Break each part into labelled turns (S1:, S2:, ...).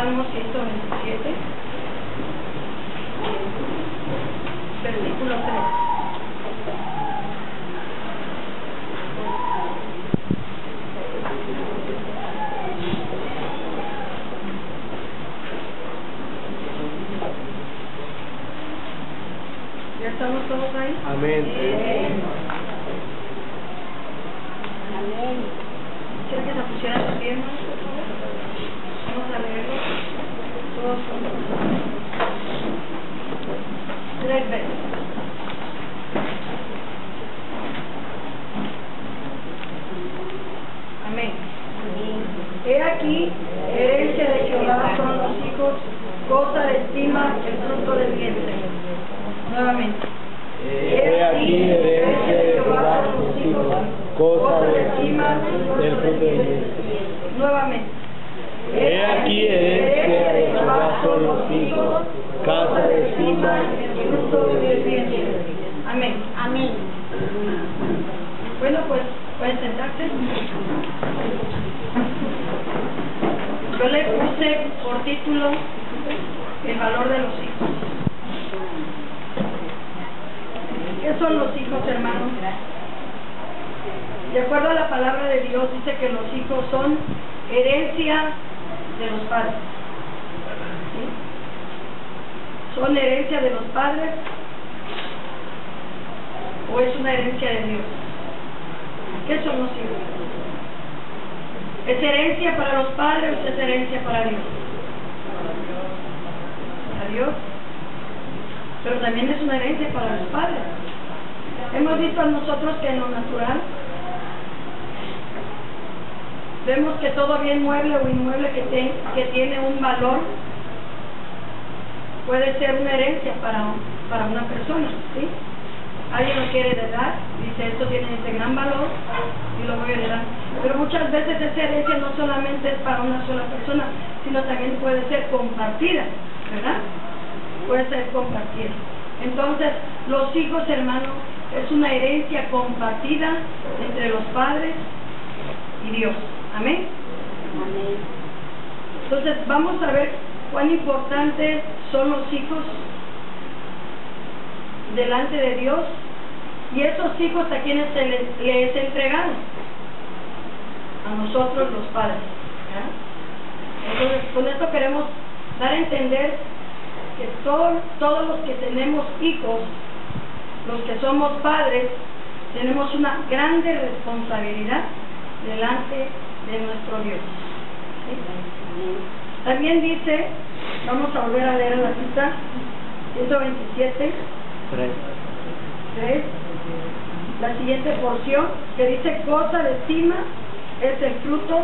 S1: Salmo 127, versículo 3. ¿Ya estamos todos ahí?
S2: Amén.
S1: Amén. Quiero que se pusieran de pie, ¿no? Vamos a leerlo todos juntos. 3 veces. Amén. He aquí, herencia de Jehová son los hijos, cosa de estima el fruto del vientre. Nuevamente.
S2: He aquí herencia de Jehová son los hijos, cosa de estima del fruto del vientre.
S1: Nuevamente.
S2: He aquí herencia de Jehová son los hijos, casa de estima el fruto del vientre.
S1: Amén.
S3: Amén.
S1: Bueno, pues pueden sentarse. Yo le puse por título el valor de los hijos. ¿Qué son los hijos, hermanos? De acuerdo a la palabra de Dios, dice que los hijos son herencia de los padres. ¿Sí? ¿Son herencia de los padres o es una herencia de Dios? ¿Qué son los hijos? ¿Es herencia para los padres o es herencia para Dios? Para Dios. Pero también es una herencia para los padres. Hemos visto a nosotros que en lo natural vemos que todo bien mueble o inmueble que tiene un valor puede ser una herencia para una persona, ¿sí? Alguien lo quiere heredar, dice esto tiene este gran valor y lo voy a heredar. Pero muchas veces esa herencia no solamente es para una sola persona, sino también puede ser compartida, ¿verdad? Puede ser compartida. Entonces, los hijos, hermanos, es una herencia compartida entre los padres y Dios. Amén.
S3: Amén.
S1: Entonces, vamos a ver cuán importantes son los hijos delante de Dios y esos hijos a quienes se les es entregado, a nosotros los padres, ¿ya? Entonces, con esto queremos dar a entender que todos los que tenemos hijos, los que somos padres, tenemos una grande responsabilidad delante de nuestro Dios, ¿sí? También dice, vamos a volver a leer la cita, 127, 3, la siguiente porción, que dice, cosa de estima es el fruto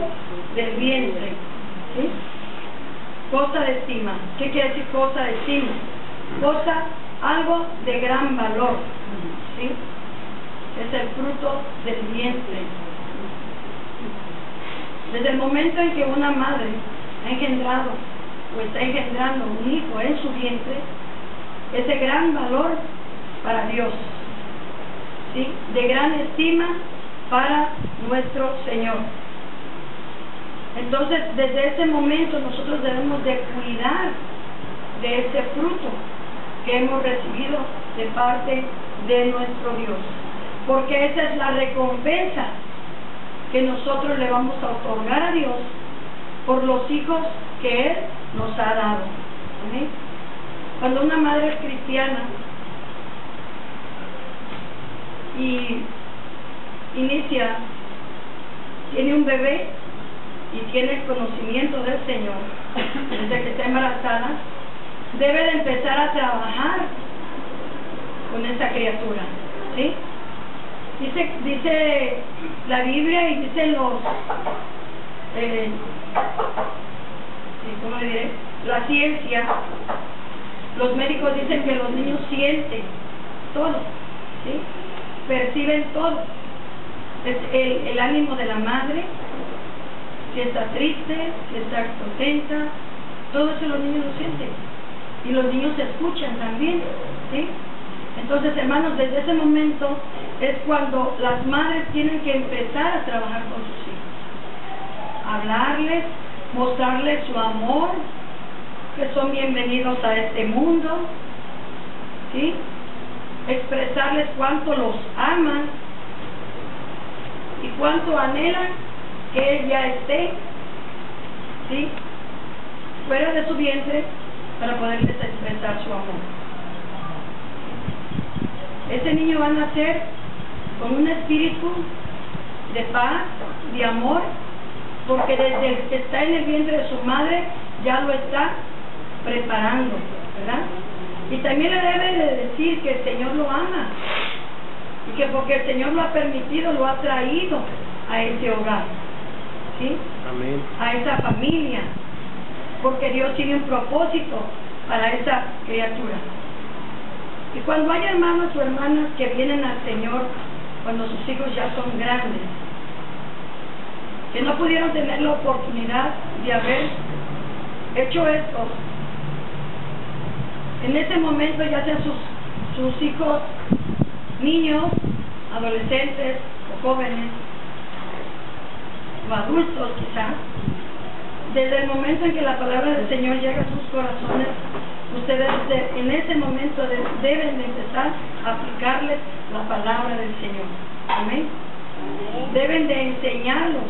S1: del vientre, ¿sí? Cosa de estima. ¿Qué quiere decir cosa de estima? Cosa, algo de gran valor, ¿sí? Es el fruto del vientre. Desde el momento en que una madre ha engendrado o está engendrando un hijo en su vientre, es de gran valor para Dios, ¿sí? De gran estima para nuestro Señor. Entonces, desde ese momento nosotros debemos de cuidar de ese fruto que hemos recibido de parte de nuestro Dios, porque esa es la recompensa que nosotros le vamos a otorgar a Dios por los hijos que Él nos ha dado. ¿Sí? Cuando una madre es cristiana y tiene un bebé y tiene el conocimiento del Señor, desde que está embarazada, debe de empezar a trabajar con esa criatura, ¿sí? Dice la Biblia y dicen ¿cómo le diré? La ciencia, los médicos dicen que los niños sienten todo, ¿sí? Perciben todo. Es el ánimo de la madre, si está triste, si está contenta, todo eso los niños lo sienten. Y los niños se escuchan también, ¿sí? Entonces, hermanos, desde ese momento es cuando las madres tienen que empezar a trabajar con sus hijos, hablarles, mostrarles su amor, que son bienvenidos a este mundo, ¿sí? Expresarles cuánto los aman y cuánto anhelan que Él ya esté, ¿sí?, fuera de su vientre para poderles expresar su amor. Ese niño va a nacer con un espíritu de paz, de amor, porque desde el que está en el vientre de su madre ya lo está preparando, ¿verdad? Y también le debe de decir que el Señor lo ama y que porque el Señor lo ha permitido, lo ha traído a ese hogar, ¿sí?
S2: Amén.
S1: A esa familia, porque Dios tiene un propósito para esa criatura. Y cuando hay hermanos o hermanas que vienen al Señor cuando sus hijos ya son grandes, que no pudieron tener la oportunidad de haber hecho esto, en ese momento ya sean sus hijos niños, adolescentes o jóvenes o adultos quizás, desde el momento en que la palabra del Señor llega a sus corazones, ustedes en ese momento deben de empezar a aplicarles la palabra del Señor. Amén. Deben de enseñarlos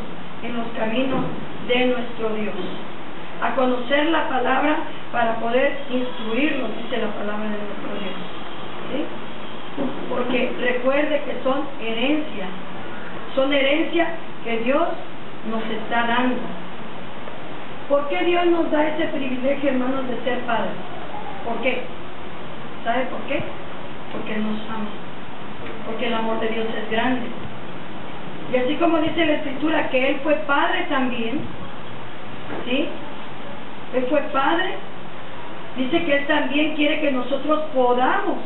S1: en los caminos de nuestro Dios, a conocer la palabra para poder instruirlos, dice la palabra de nuestro Dios, ¿sí? Porque recuerde que son herencia que Dios nos está dando. ¿Por qué Dios nos da ese privilegio, hermanos, de ser padres? ¿Por qué? ¿Sabe por qué? Porque Él nos ama, porque el amor de Dios es grande. Y así como dice la Escritura que Él fue padre también, ¿sí? Él fue padre, dice que Él también quiere que nosotros podamos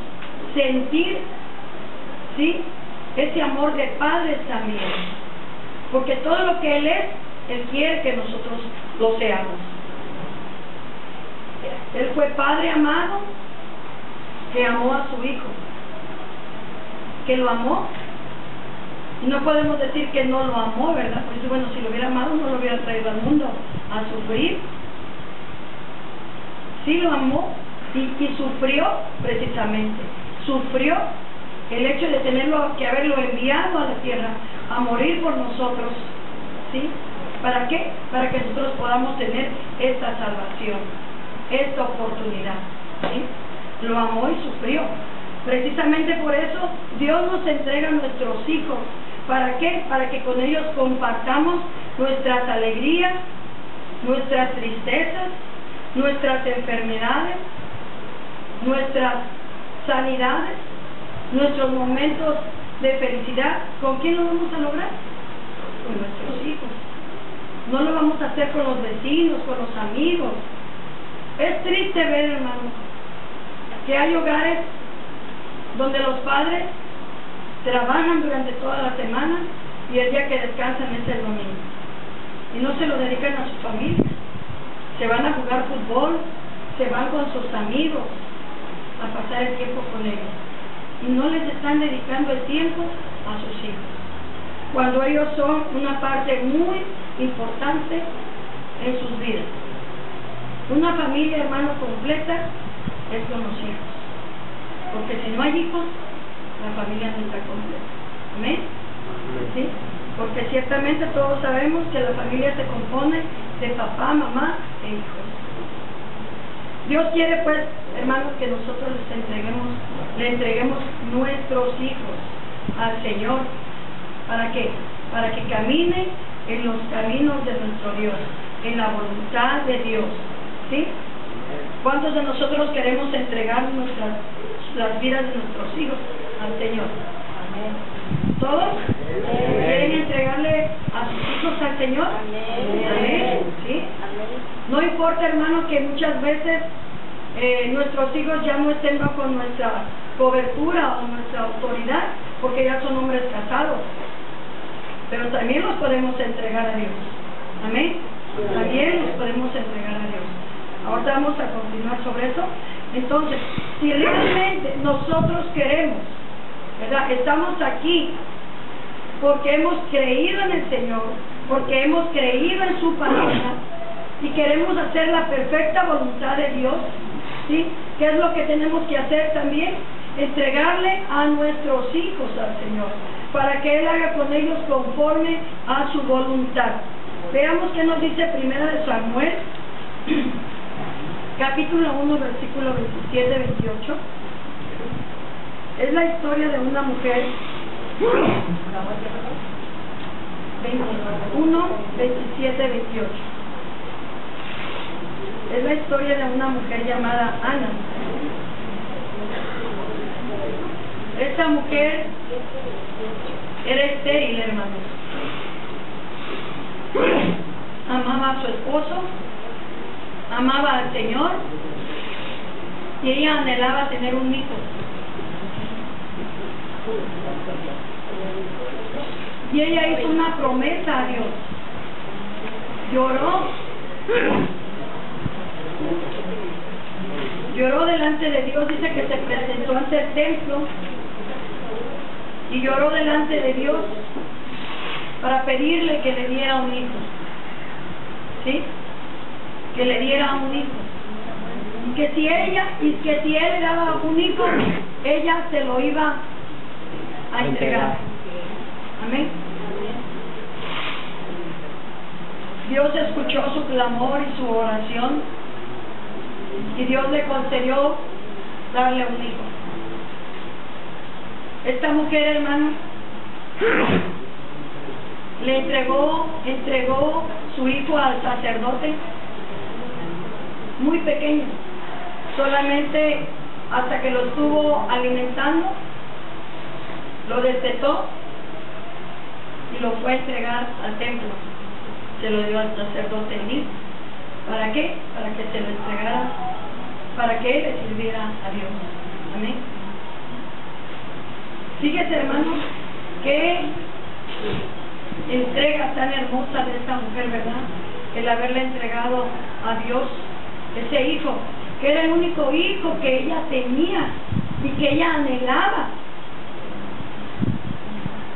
S1: sentir, ¿sí?, ese amor de padres también, porque todo lo que Él es, Él quiere que nosotros lo seamos. Él fue padre amado que amó a su hijo, que lo amó. Y no podemos decir que no lo amó, ¿verdad? Porque bueno, si lo hubiera amado no lo hubiera traído al mundo a sufrir. Sí lo amó y sufrió precisamente. Sufrió el hecho de tenerlo que haberlo enviado a la tierra a morir por nosotros, ¿sí? ¿Para qué? Para que nosotros podamos tener esta salvación, esta oportunidad, ¿sí? Lo amó y sufrió. Precisamente por eso Dios nos entrega a nuestros hijos. ¿Para qué? Para que con ellos compartamos nuestras alegrías, nuestras tristezas, nuestras enfermedades, nuestras sanidades, nuestros momentos de felicidad. ¿Con quién lo vamos a lograr? Con nuestros hijos. No lo vamos a hacer con los vecinos, con los amigos. Es triste ver, hermanos, que hay hogares donde los padres trabajan durante toda la semana y el día que descansan es el domingo. Y no se lo dedican a su familia. Se van a jugar fútbol, se van con sus amigos a pasar el tiempo con ellos. Y no les están dedicando el tiempo a sus hijos, cuando ellos son una parte muy importante en sus vidas. Una familia, hermano, completa es con los hijos, porque si no hay hijos, la familia no está completa. ¿Amén? ¿Sí? Porque ciertamente todos sabemos que la familia se compone de papá, mamá e hijos. Dios quiere, pues, hermanos, que nosotros le entreguemos nuestros hijos al Señor. ¿Para qué? Para que caminen en los caminos de nuestro Dios, en la voluntad de Dios, ¿sí? ¿Cuántos de nosotros queremos entregar las vidas de nuestros hijos al Señor? Amén. ¿Todos? ¿Quieren entregarle a sus hijos al Señor? Amén. ¿Sí? No importa, hermano, que muchas veces nuestros hijos ya no estén bajo nuestra cobertura o nuestra autoridad, porque ya son hombres casados, pero también los podemos entregar a Dios. Amén. También los podemos entregar a Dios. Ahora vamos a continuar sobre eso. Entonces, si realmente nosotros queremos, ¿verdad? Estamos aquí porque hemos creído en el Señor, porque hemos creído en su palabra, y queremos hacer la perfecta voluntad de Dios, ¿sí? ¿Qué es lo que tenemos que hacer también? Entregarle a nuestros hijos al Señor, para que Él haga con ellos conforme a su voluntad. Veamos qué nos dice Primera de Samuel, capítulo 1, versículo 27-28. Es la historia de una mujer. 1, 27, 28. Es la historia de una mujer llamada Ana. Esta mujer era estéril, hermanos. Amaba a su esposo, amaba al Señor, y ella anhelaba tener un hijo. Y ella hizo una promesa a Dios. Lloró delante de Dios. Dice que se presentó ante el templo y lloró delante de Dios para pedirle que le diera un hijo, ¿sí? Que le diera un hijo, y que si él le daba un hijo, ella se lo iba a entregar. Amén. Dios escuchó su clamor y su oración, y Dios le concedió darle un hijo. Esta mujer, hermano, le entregó su hijo al sacerdote muy pequeño, solamente hasta que lo estuvo alimentando, lo destetó y lo fue a entregar al templo. Se lo dio al sacerdote Elí. ¿Para qué? Para que se lo entregara, para que él le sirviera a Dios. Amén. Fíjese, hermanos, qué entrega tan hermosa de esta mujer, ¿verdad? El haberle entregado a Dios ese hijo, que era el único hijo que ella tenía y que ella anhelaba.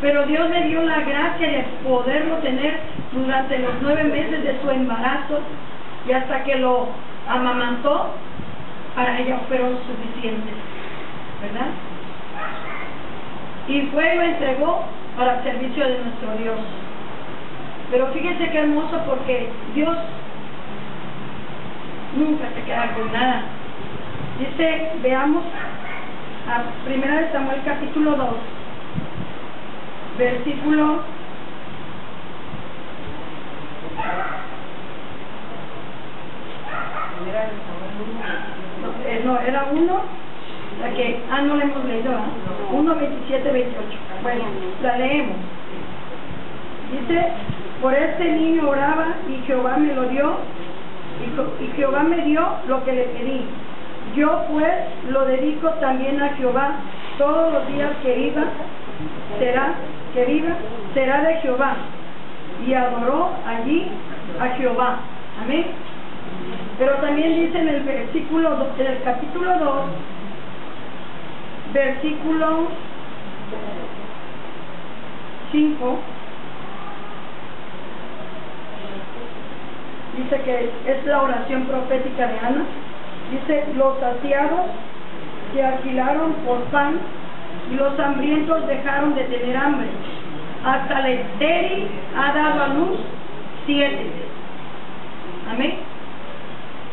S1: Pero Dios le dio la gracia de poderlo tener durante los 9 meses de su embarazo, y hasta que lo amamantó, para ella fueron suficientes, ¿verdad? Y fue y lo entregó para el servicio de nuestro Dios. Pero fíjense qué hermoso, porque Dios nunca se queda con nada. Dice, veamos a Primera de Samuel capítulo 2, versículo 1, la que, no la hemos leído, 1, 27, 28. Bueno, la leemos. Dice, por este niño oraba y Jehová me lo dio, y Jehová me dio lo que le pedí. Yo pues lo dedico también a Jehová. Todos los días que viva será de Jehová. Y adoró allí a Jehová. Amén. Pero también dice en el versículo, en el capítulo 2, versículo 5, dice que es la oración profética de Ana. Dice, los saciados se alquilaron por pan, y los hambrientos dejaron de tener hambre. Hasta la estéril ha dado a luz 7. Amén.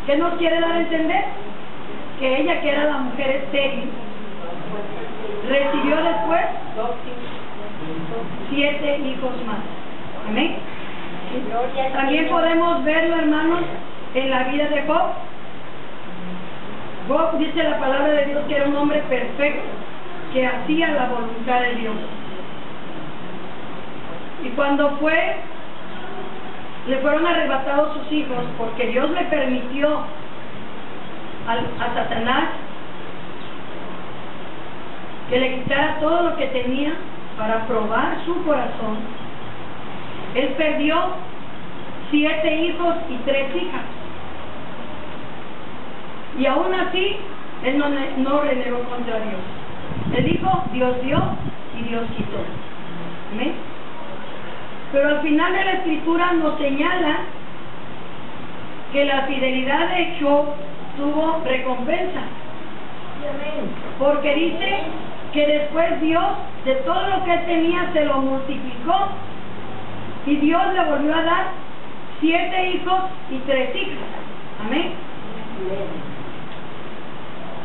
S1: ¿Qué nos quiere dar a entender? Que ella, que era la mujer estéril, recibió después 7 hijos más. Amén. También podemos verlo, hermanos, en la vida de Job. Job, dice la palabra de Dios, que era un hombre perfecto, que hacía la voluntad de Dios. Y cuando le fueron arrebatados sus hijos, porque Dios le permitió a Satanás que le quitara todo lo que tenía para probar su corazón, él perdió 7 hijos y 3 hijas. Y aún así, él no renegó contra Dios. Él dijo, Dios dio y Dios quitó. ¿Amén? Pero al final de la escritura nos señala que la fidelidad de Job tuvo recompensa. Porque dice que después Dios, de todo lo que él tenía, se lo multiplicó. Y Dios le volvió a dar 7 hijos y 3 hijas. Amén.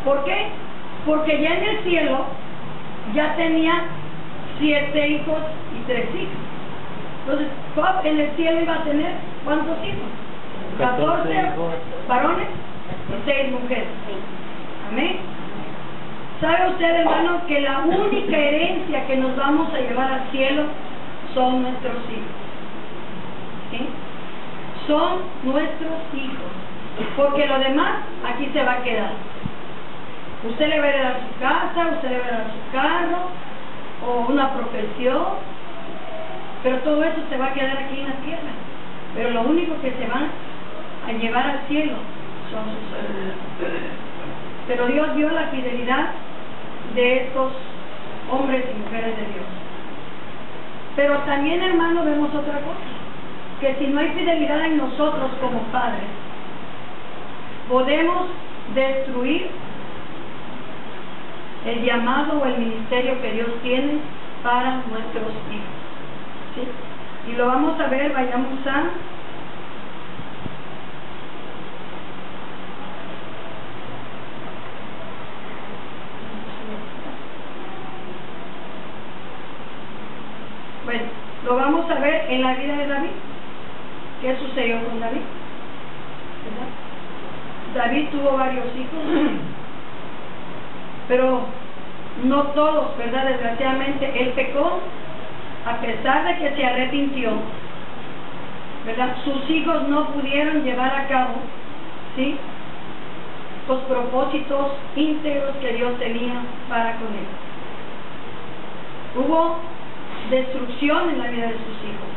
S1: ¿Por qué? Porque ya en el cielo ya tenía 7 hijos y 3 hijas. Entonces, Job en el cielo iba a tener ¿cuántos hijos? 14 varones y 6 mujeres. Amén. ¿Sabe usted, hermano, que la única herencia que nos vamos a llevar al cielo son nuestros hijos? ¿Sí? Son nuestros hijos. Porque lo demás aquí se va a quedar. Usted le va a heredar su casa, usted le va a heredar su carro, o una profesión, pero todo eso se va a quedar aquí en la tierra. Pero lo único que se van a llevar al cielo son sus hijos. Pero Dios dio la fidelidad de estos hombres y mujeres de Dios. Pero también, hermano, vemos otra cosa, que si no hay fidelidad en nosotros como padres, podemos destruir el llamado o el ministerio que Dios tiene para nuestros hijos. ¿Sí? Y lo vamos a ver, vayamos a bueno, lo vamos a ver en la vida de David. ¿Qué sucedió con David? ¿Verdad? David tuvo varios hijos, pero no todos, ¿verdad? Desgraciadamente, él pecó, a pesar de que se arrepintió, ¿verdad? Sus hijos no pudieron llevar a cabo, ¿sí?, los propósitos íntegros que Dios tenía para con él. Hubo destrucción en la vida de sus hijos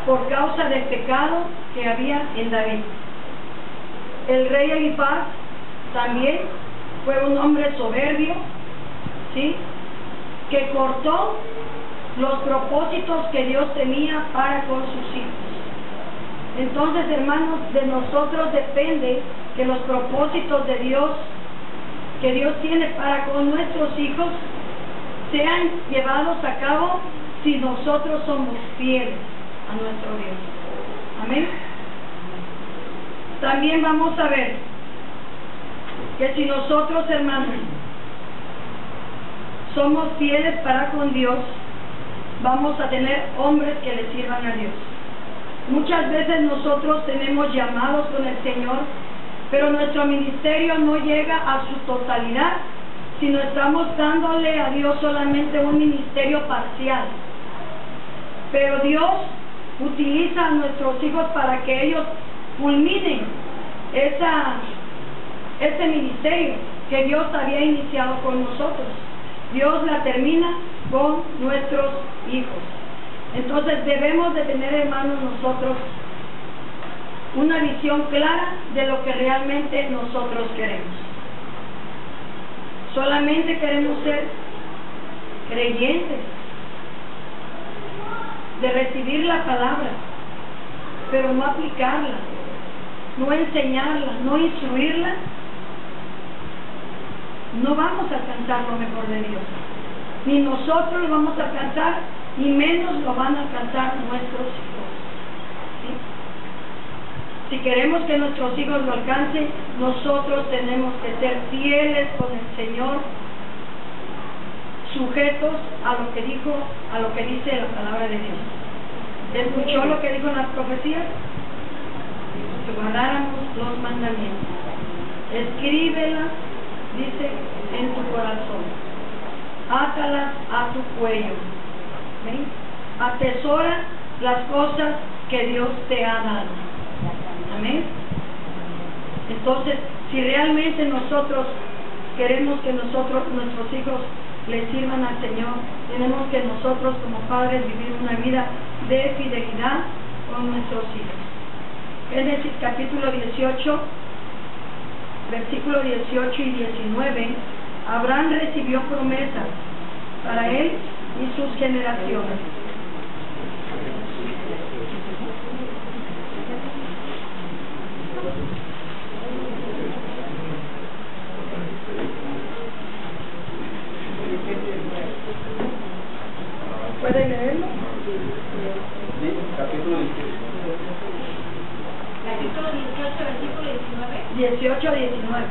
S1: por causa del pecado que había en David. El rey Elifaz también fue un hombre soberbio, ¿sí?, que cortó los propósitos que Dios tenía para con sus hijos. Entonces, hermanos, de nosotros depende que los propósitos de Dios, que Dios tiene para con nuestros hijos, sean llevados a cabo si nosotros somos fieles a nuestro Dios. Amén. También vamos a ver que si nosotros, hermanos, somos fieles para con Dios, vamos a tener hombres que le sirvan a Dios. Muchas veces nosotros tenemos llamados con el Señor, pero nuestro ministerio no llega a su totalidad, sino estamos dándole a Dios solamente un ministerio parcial. Pero Dios utiliza a nuestros hijos para que ellos culminen ese ministerio que Dios había iniciado con nosotros. Dios la termina con nuestros hijos. Entonces debemos de tener, hermanos, nosotros una visión clara de lo que realmente nosotros queremos. Solamente queremos ser creyentes, de recibir la palabra, pero no aplicarla, no enseñarla, no instruirla. No vamos a alcanzar lo mejor de Dios, ni nosotros lo vamos a alcanzar, ni menos lo van a alcanzar nuestros hijos. ¿Sí? Si queremos que nuestros hijos lo alcancen, nosotros tenemos que ser fieles con el Señor, sujetos a lo que dice la palabra de Dios. ¿Escuchó lo que dijo en las profecías? Que guardáramos los mandamientos. Escríbelas, dice, en tu corazón. Átalas a tu cuello. ¿Ven? Atesora las cosas que Dios te ha dado. Amén. Entonces, si realmente nosotros queremos que nuestros hijos le sirvan al Señor, tenemos que nosotros como padres vivir una vida de fidelidad con nuestros hijos. Génesis capítulo 18, versículos 18 y 19, Abraham recibió promesas para él y sus generaciones.
S3: capítulo 18, versículo 19.
S1: 18 a 19.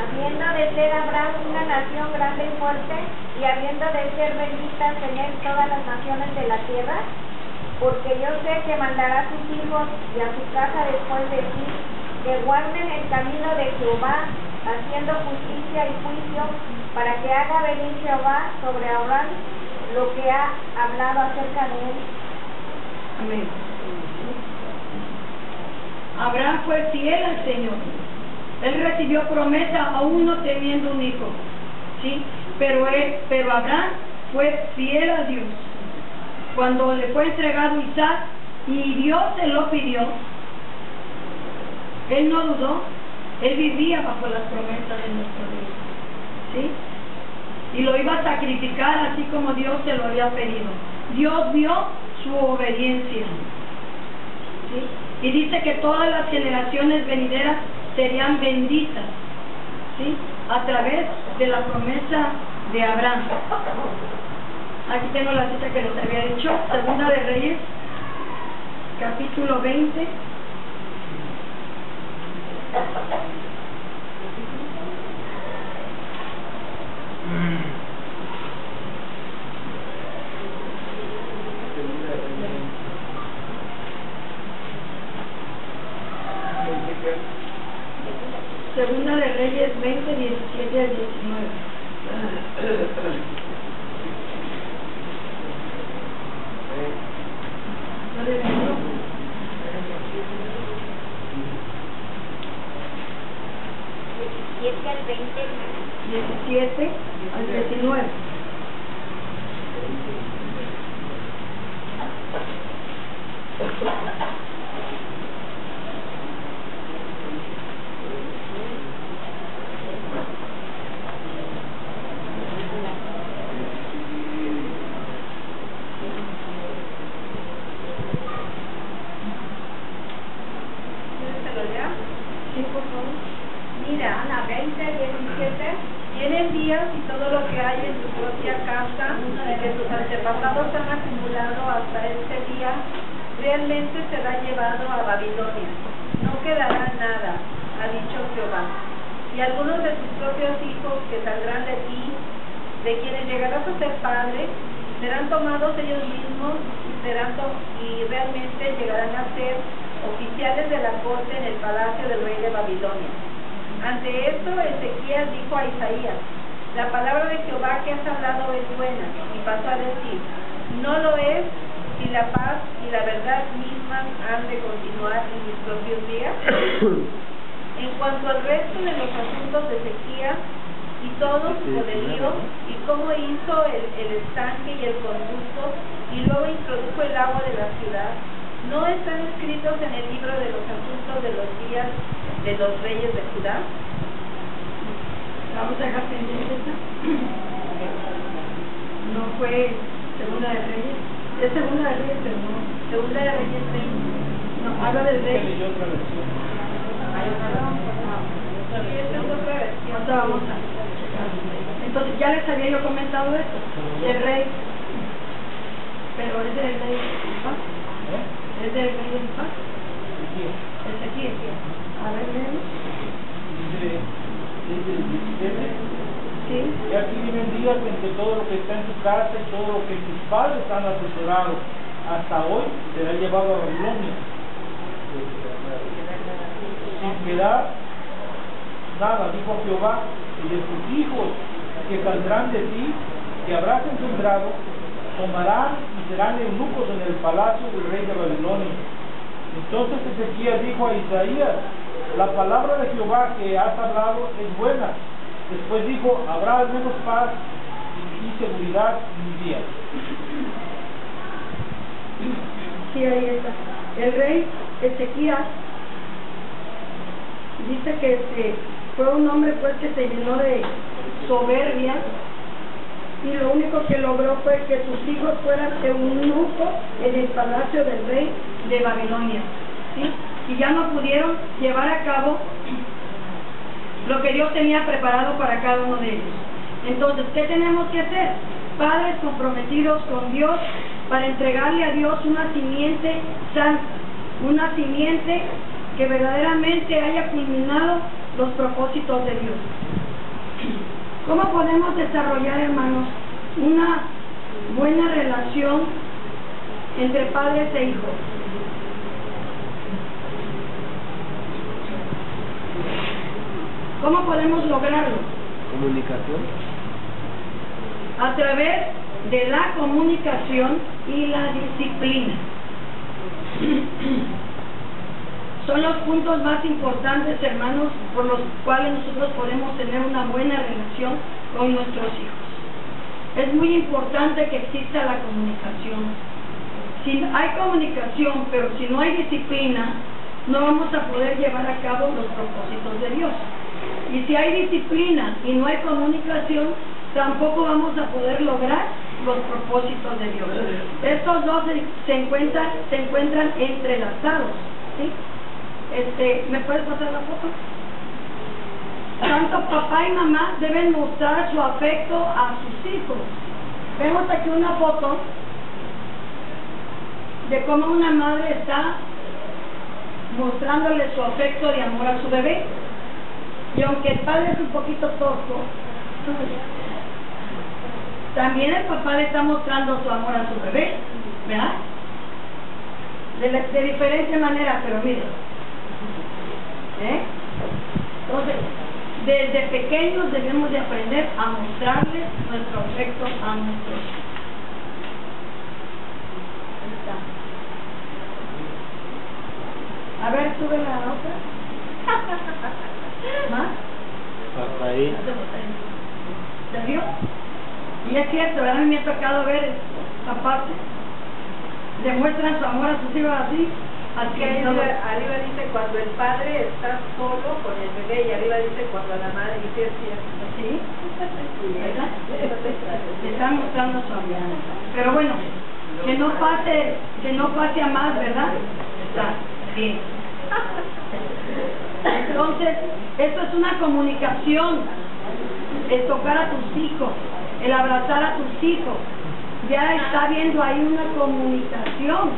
S4: Habiendo de ser Abraham una nación grande y fuerte, y habiendo de ser benditas en él todas las naciones de la tierra, porque yo sé que mandará a sus hijos y a su casa después de sí, que guarden el camino de Jehová, haciendo justicia y juicio, para que haga venir Jehová sobre Abraham lo que ha hablado acerca de él.
S1: Amén. Abraham fue fiel al Señor. Él recibió promesa aún no teniendo un hijo, ¿sí? Pero Abraham fue fiel a Dios. Cuando le fue entregado Isaac y Dios se lo pidió, él no dudó, él vivía bajo las promesas de nuestro Dios, ¿sí? Y lo iba a sacrificar así como Dios se lo había pedido. Dios vio su obediencia, ¿sí? Y dice que todas las generaciones venideras serían benditas, ¿sí? A través de la promesa de Abraham. Aquí tengo la cita que les había dicho, Segunda de Reyes, capítulo 20. Segunda de Reyes 20, 17 al 19. ¿No le vengo?
S4: 17 al 20.
S1: 17 al 19. Sí, por favor.
S4: Mira, Ana 20, 17. Tienen días y todo lo que hay en su propia casa que sus antepasados han acumulado hasta este día realmente será llevado a Babilonia. No quedará nada, ha dicho Jehová. Y algunos de tus propios hijos que saldrán de ti, de quienes llegarás a ser padre, serán tomados ellos mismos y realmente llegarán a ser oficiales de la corte en el palacio del rey de Babilonia. Ante esto, Ezequías dijo a Isaías: la palabra de Jehová que has hablado es buena. Y pasó a decir: no lo es si la paz y la verdad mismas han de continuar en mis propios días. En cuanto al resto de los asuntos de Ezequías y todo su poderío, y cómo hizo el estanque y el conducto, y luego introdujo el agua de la ciudad, ¿no están escritos en el libro de los asuntos de los días de los reyes de Judá?
S1: Vamos a dejar pendiente esta. No fue Segunda de Reyes. Es Segunda de Reyes, pero no. Segunda de Reyes 20. No, habla del rey. Ahorita vamos a checar. Entonces ya les había yo comentado esto. El rey. Pero es del rey en paz. Es del rey en paz. Ezequiel. A ver, léelo. Sí.
S5: Y aquí vienen días en que todo lo que está en su casa y todo lo que sus padres han atesorado hasta hoy será llevado a Babilonia, sin quedar nada, dijo Jehová, y de tus hijos que saldrán de ti, que habrás engendrado, tomarán y serán eunucos en el palacio del rey de Babilonia. Entonces Ezequías dijo a Isaías: la palabra de Jehová que has hablado es buena. Después dijo: habrá al menos paz y seguridad en mis días.
S1: Sí, ahí está. El rey Ezequías dice que fue un hombre pues que se llenó de soberbia, y lo único que logró fue que sus hijos fueran eunucos en el palacio del rey de Babilonia, ¿sí? Y ya no pudieron llevar a cabo lo que Dios tenía preparado para cada uno de ellos. Entonces, ¿qué tenemos que hacer? padres comprometidos con Dios para entregarle a Dios una simiente santa, una simiente que verdaderamente haya culminado los propósitos de Dios. ¿Cómo podemos desarrollar, hermanos, una buena relación entre padres e hijos? ¿Cómo podemos lograrlo?
S2: Comunicación.
S1: A través de la comunicación y la disciplina. Son los puntos más importantes, hermanos, por los cuales nosotros podemos tener una buena relación con nuestros hijos. Es muy importante que exista la comunicación. Si hay comunicación, pero si no hay disciplina, no vamos a poder llevar a cabo los propósitos de Dios. Y si hay disciplina y no hay comunicación, tampoco vamos a poder lograr los propósitos de Dios. Estos dos se encuentran entrelazados, ¿sí? ¿Me puedes pasar la foto? Tanto papá y mamá deben mostrar su afecto a sus hijos. Vemos aquí una foto de cómo una madre está mostrándole su afecto de amor a su bebé. Y aunque el padre es un poquito tosco, también el papá le está mostrando su amor a su bebé, ¿verdad? De diferente manera, pero miren. Entonces, desde pequeños debemos de aprender a mostrarles nuestro afecto a nuestros hijos. Ahí está. A ver, sube la otra. ¿Más?
S2: Hasta ahí.
S1: ¿Se vio? Y es cierto, ¿verdad? A mí me ha tocado ver papás demuestran su amor a sus hijos así.
S4: Aquí arriba dice cuando el padre está solo con el bebé y arriba dice cuando la madre, y sí es cierto.
S1: ¿Sí? ¿Verdad? Le están mostrando su amor. Pero bueno, que no pase a más, ¿verdad? Está bien. Entonces, esto es una comunicación, el tocar a tus hijos, el abrazar a tus hijos. Ya está habiendo ahí una comunicación,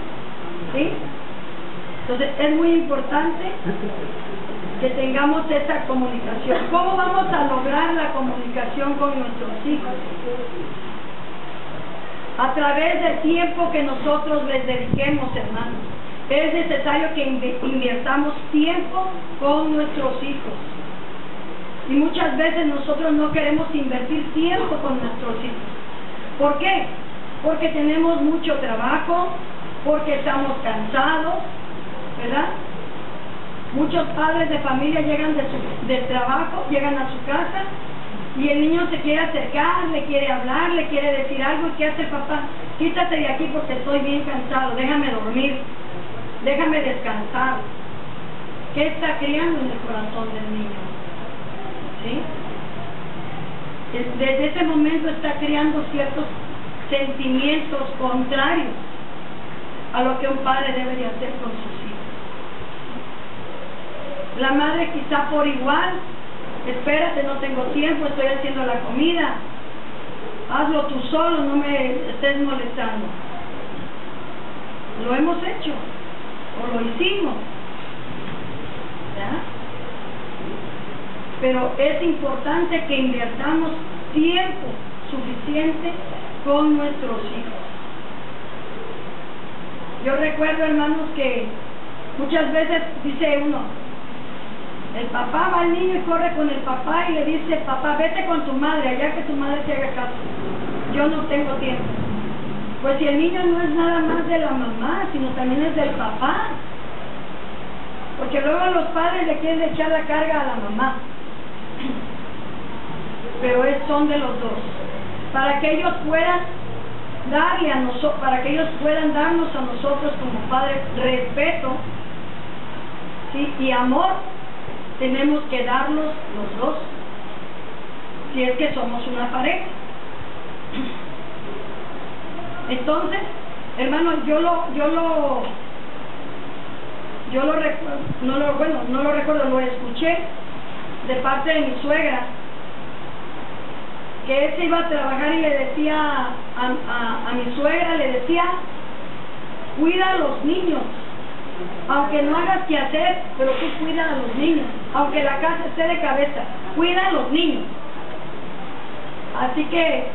S1: ¿sí? Entonces, es muy importante que tengamos esa comunicación. ¿Cómo vamos a lograr la comunicación con nuestros hijos? A través del tiempo que nosotros les dediquemos, hermanos. Es necesario que invirtamos tiempo con nuestros hijos. Y muchas veces nosotros no queremos invertir tiempo con nuestros hijos. ¿Por qué? Porque tenemos mucho trabajo, porque estamos cansados, ¿verdad? Muchos padres de familia llegan del trabajo, llegan a su casa y el niño se quiere acercar, le quiere hablar, le quiere decir algo. ¿Y qué hace el papá? Quítate de aquí porque estoy bien cansado, déjame dormir, déjame descansar. ¿Qué está criando en el corazón del niño? ¿Sí? Desde ese momento está creando ciertos sentimientos contrarios a lo que un padre debe de hacer con sus hijos. La madre quizá por igual, espérate, no tengo tiempo, estoy haciendo la comida, hazlo tú solo, no me estés molestando. Lo hemos hecho, o lo hicimos, ¿ya? Pero es importante que invirtamos tiempo suficiente con nuestros hijos. Yo recuerdo, hermanos, que muchas veces dice uno, el papá va al niño y corre con el papá y le dice, papá, vete con tu madre, allá que tu madre te haga caso, yo no tengo tiempo. Pues si el niño no es nada más de la mamá, sino también es del papá, porque luego los padres le quieren echar la carga a la mamá, pero son de los dos, para que ellos puedan darle a nosotros, para que ellos puedan darnos a nosotros como padres respeto, ¿sí? Y amor. Tenemos que darlos los dos, si es que somos una pareja. Entonces, hermano, yo lo recuerdo, no lo recuerdo, lo escuché de parte de mi suegra, que él se iba a trabajar y le decía a mi suegra, le decía, cuida a los niños, aunque no hagas que hacer, pero tú cuida a los niños, aunque la casa esté de cabeza, cuida a los niños. Así que,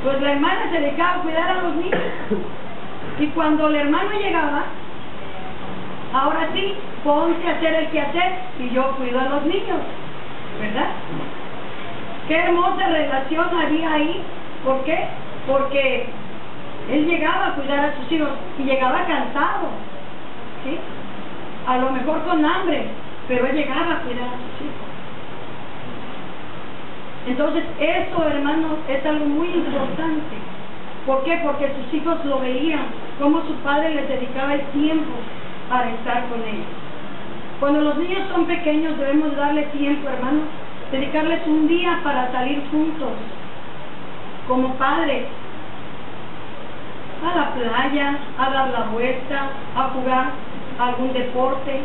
S1: pues la hermana se dedicaba a cuidar a los niños, y cuando el hermano llegaba, ahora sí, ponte a hacer el quehacer, y yo cuido a los niños, ¿verdad? Qué hermosa relación había ahí. ¿Por qué? Porque él llegaba a cuidar a sus hijos y llegaba cansado, ¿sí? A lo mejor con hambre, pero él llegaba a cuidar a sus hijos. Entonces, eso, hermanos, es algo muy importante. ¿Por qué? Porque sus hijos lo veían, cómo su padre les dedicaba el tiempo para estar con ellos. Cuando los niños son pequeños debemos darle tiempo, hermanos, dedicarles un día para salir juntos, como padres, a la playa, a dar la vuelta, a jugar algún deporte,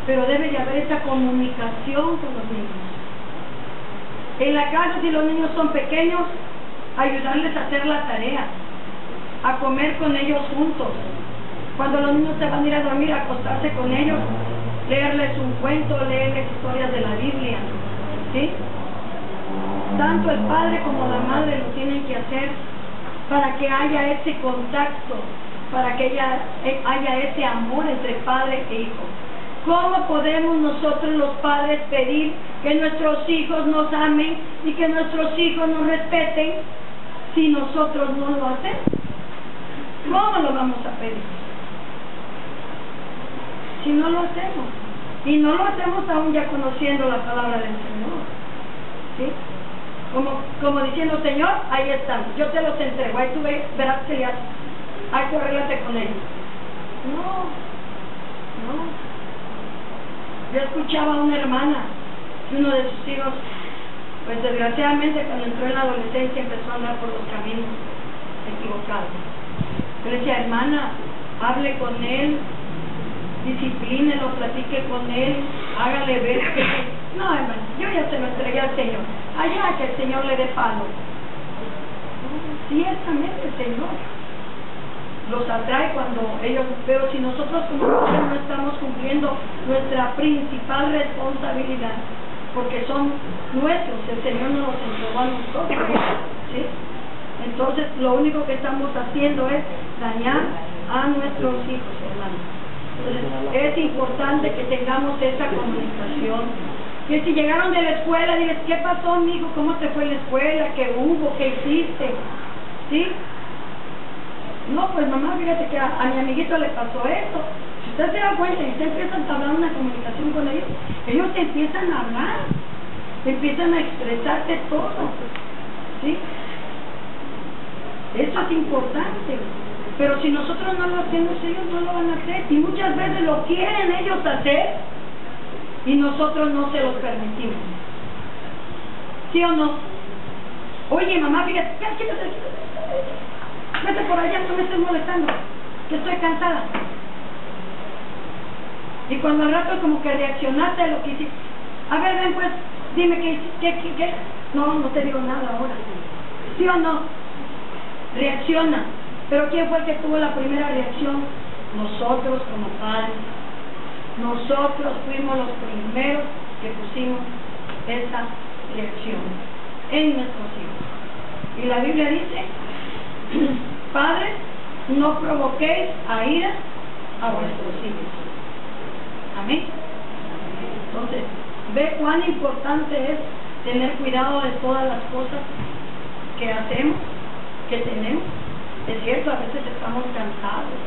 S1: pero debe de haber esa comunicación con los niños. En la casa, si los niños son pequeños, ayudarles a hacer la tarea, a comer con ellos juntos. Cuando los niños se van a ir a dormir, a acostarse con ellos, leerles un cuento, leerles historias de la Biblia, ¿sí? Tanto el padre como la madre lo tienen que hacer para que haya ese contacto, para que haya ese amor entre padre e hijo. ¿Cómo podemos nosotros los padres pedir que nuestros hijos nos amen y que nuestros hijos nos respeten si nosotros no lo hacemos? ¿Cómo lo vamos a pedir? Si no lo hacemos. Y no lo hacemos aún ya conociendo la palabra del Señor, ¿sí? Como diciendo, Señor, ahí están, yo te los entrego, ahí tú verás que ya hay que arreglarte con ellos. No. Yo escuchaba a una hermana que uno de sus hijos, pues desgraciadamente cuando entró en la adolescencia empezó a andar por los caminos equivocados. Yo le decía, hermana, hable con él, disciplínelo, platique con él, hágale ver que... No, hermano, yo ya se lo entregué al Señor. Allá que el Señor le dé palo. Ciertamente el Señor los atrae cuando ellos... Pero si nosotros como padres no estamos cumpliendo nuestra principal responsabilidad, porque son nuestros, el Señor nos los entregó a nosotros, ¿sí? Entonces lo único que estamos haciendo es dañar a nuestros hijos, hermanos. Entonces, es importante que tengamos esa comunicación. Que si llegaron de la escuela, diles, ¿qué pasó, mijo? ¿Cómo te fue en la escuela? ¿Qué hubo? ¿Qué hiciste? ¿Sí? No, pues mamá, fíjate que a mi amiguito le pasó esto. Si usted se da cuenta y usted empieza a entablar una comunicación con ellos te empiezan a hablar, te empiezan a expresarte todo, ¿sí? Eso es importante. Pero si nosotros no lo hacemos, ellos no lo van a hacer. Y muchas veces lo quieren ellos hacer y nosotros no se los permitimos. ¿Sí o no? Oye, mamá, fíjate, vete por allá, no me estés molestando, que estoy cansada. Y cuando al rato como que reaccionaste a lo que hiciste, a ver, ven pues, dime qué. No te digo nada ahora. ¿Sí o no? Reacciona. Pero ¿quién fue el que tuvo la primera reacción? Nosotros como padres. Nosotros fuimos los primeros que pusimos esa reacción en nuestros hijos. Y la Biblia dice, padres, no provoquéis a ira a vuestros hijos. Amén. Entonces, ve cuán importante es tener cuidado de todas las cosas que hacemos, que tenemos. Es cierto, a veces estamos cansados,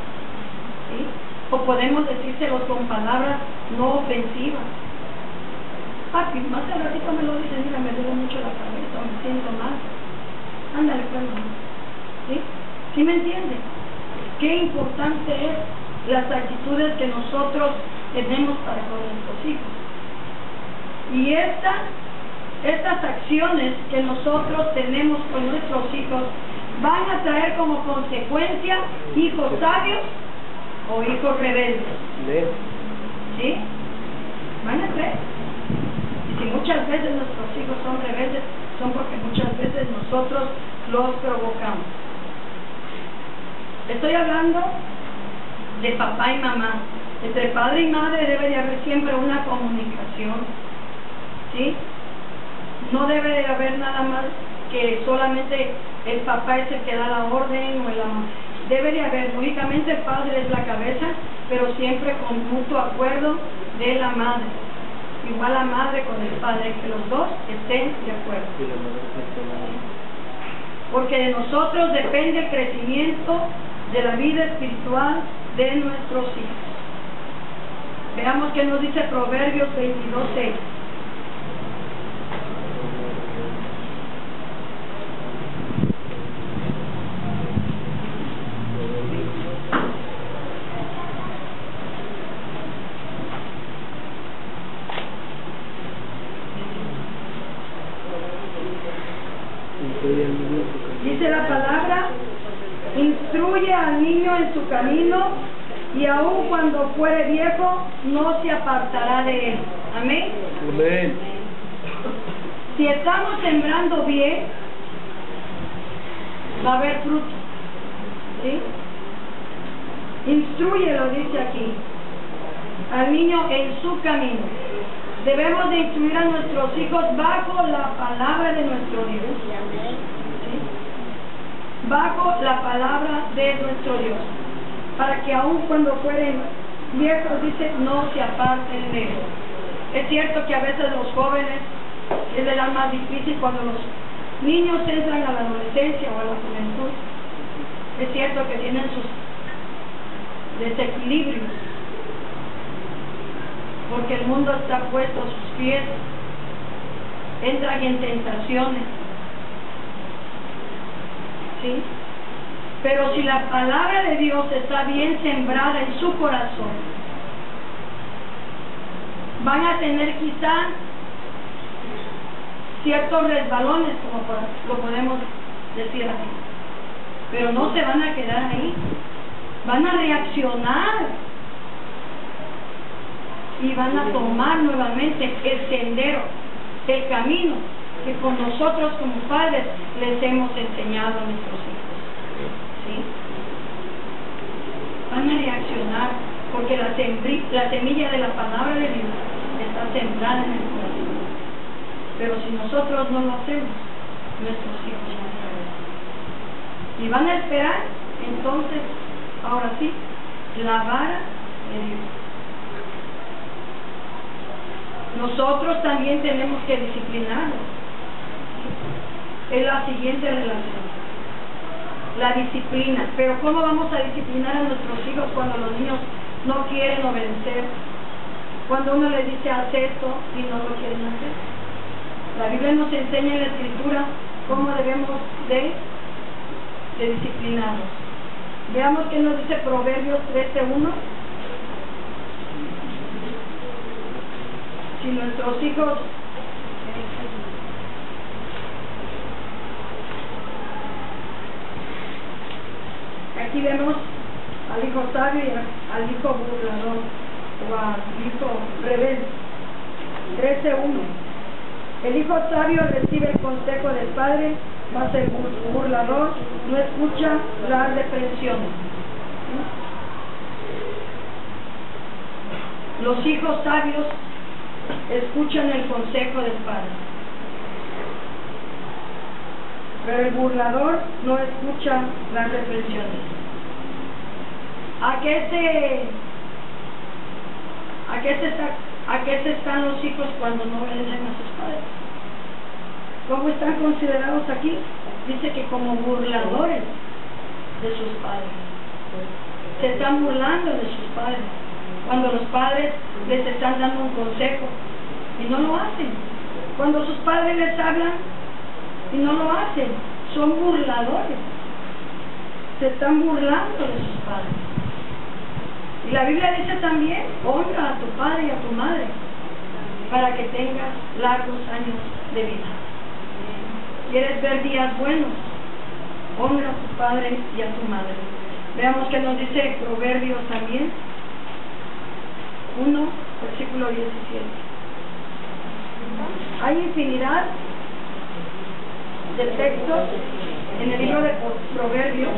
S1: ¿sí? O podemos decírselos con palabras no ofensivas. Papi, más al ratito me lo dicen, mira, me duele mucho la cabeza, o me siento mal. Ándale, pues, ¿sí? ¿Sí me entiendes? Qué importante es las actitudes que nosotros tenemos para con nuestros hijos. Y estas acciones que nosotros tenemos con nuestros hijos van a traer como consecuencia hijos sabios o hijos rebeldes. ¿Sí? Van a traer. Y si muchas veces nuestros hijos son rebeldes, son porque muchas veces nosotros los provocamos. Estoy hablando de papá y mamá. Entre padre y madre debe de haber siempre una comunicación, ¿sí? No debe de haber nada más que solamente el papá es el que da la orden o la mamá. Debe de haber, lógicamente el padre es la cabeza, pero siempre con mutuo acuerdo de la madre. Igual la madre con el padre, que los dos estén de acuerdo. Porque de nosotros depende el crecimiento de la vida espiritual de nuestros hijos. Veamos qué nos dice Proverbios 22:6. Dice la palabra: instruye al niño en su camino, y aun cuando fuere viejo, no se apartará de él. Amén.
S2: Amén.
S1: Si estamos sembrando bien, va a haber fruto. ¿Sí? Instrúyelo, dice aquí, al niño en su camino. Debemos de instruir a nuestros hijos bajo la palabra de nuestro Dios. ¿Sí? Bajo la palabra de nuestro Dios, para que aun cuando fueren viejos, dice, no se aparten de él. Es cierto que a veces los jóvenes es de la más difícil cuando los niños entran a la adolescencia o a la juventud. Es cierto que tienen sus desequilibrios, porque el mundo está puesto a sus pies, entran en tentaciones, ¿sí? Pero si la palabra de Dios está bien sembrada en su corazón, van a tener quizá ciertos resbalones, como lo podemos decir así, pero no se van a quedar ahí, van a reaccionar y van a tomar nuevamente el sendero, el camino que con nosotros como padres les hemos enseñado a nuestros hijos. ¿Sí? Van a reaccionar porque la semilla de la palabra de Dios está sembrada en el corazón. Pero si nosotros no lo hacemos, nuestros hijos van a saber. Y van a esperar, entonces, ahora sí, la vara de Dios. Nosotros también tenemos que disciplinarnos. Es la siguiente relación, la disciplina. Pero ¿cómo vamos a disciplinar a nuestros hijos cuando los niños no quieren obedecer? Cuando uno les dice haz esto y no lo quieren hacer. La Biblia nos enseña en la Escritura cómo debemos de disciplinarlos. Veamos qué nos dice Proverbios 13:1. Si nuestros hijos aquí vemos al hijo sabio y al hijo burlador, o al hijo rebelde. 13:1. El hijo sabio recibe el consejo del padre, mas el burlador no escucha las reprensiones. Los hijos sabios escuchan el consejo del padre, pero el burlador no escucha las reprensiones. ¿A qué se están los hijos cuando no obedecen a sus padres? ¿Cómo están considerados aquí? Dice que como burladores de sus padres. Se están burlando de sus padres cuando los padres les están dando un consejo y no lo hacen. Cuando sus padres les hablan y no lo hacen, son burladores. Se están burlando de sus padres. Y la Biblia dice también, honra a tu padre y a tu madre para que tengas largos años de vida. ¿Quieres ver días buenos? Honra a tu padre y a tu madre. Veamos qué nos dice Proverbios también 1, versículo 17. Hay infinidad del texto en el libro de Proverbios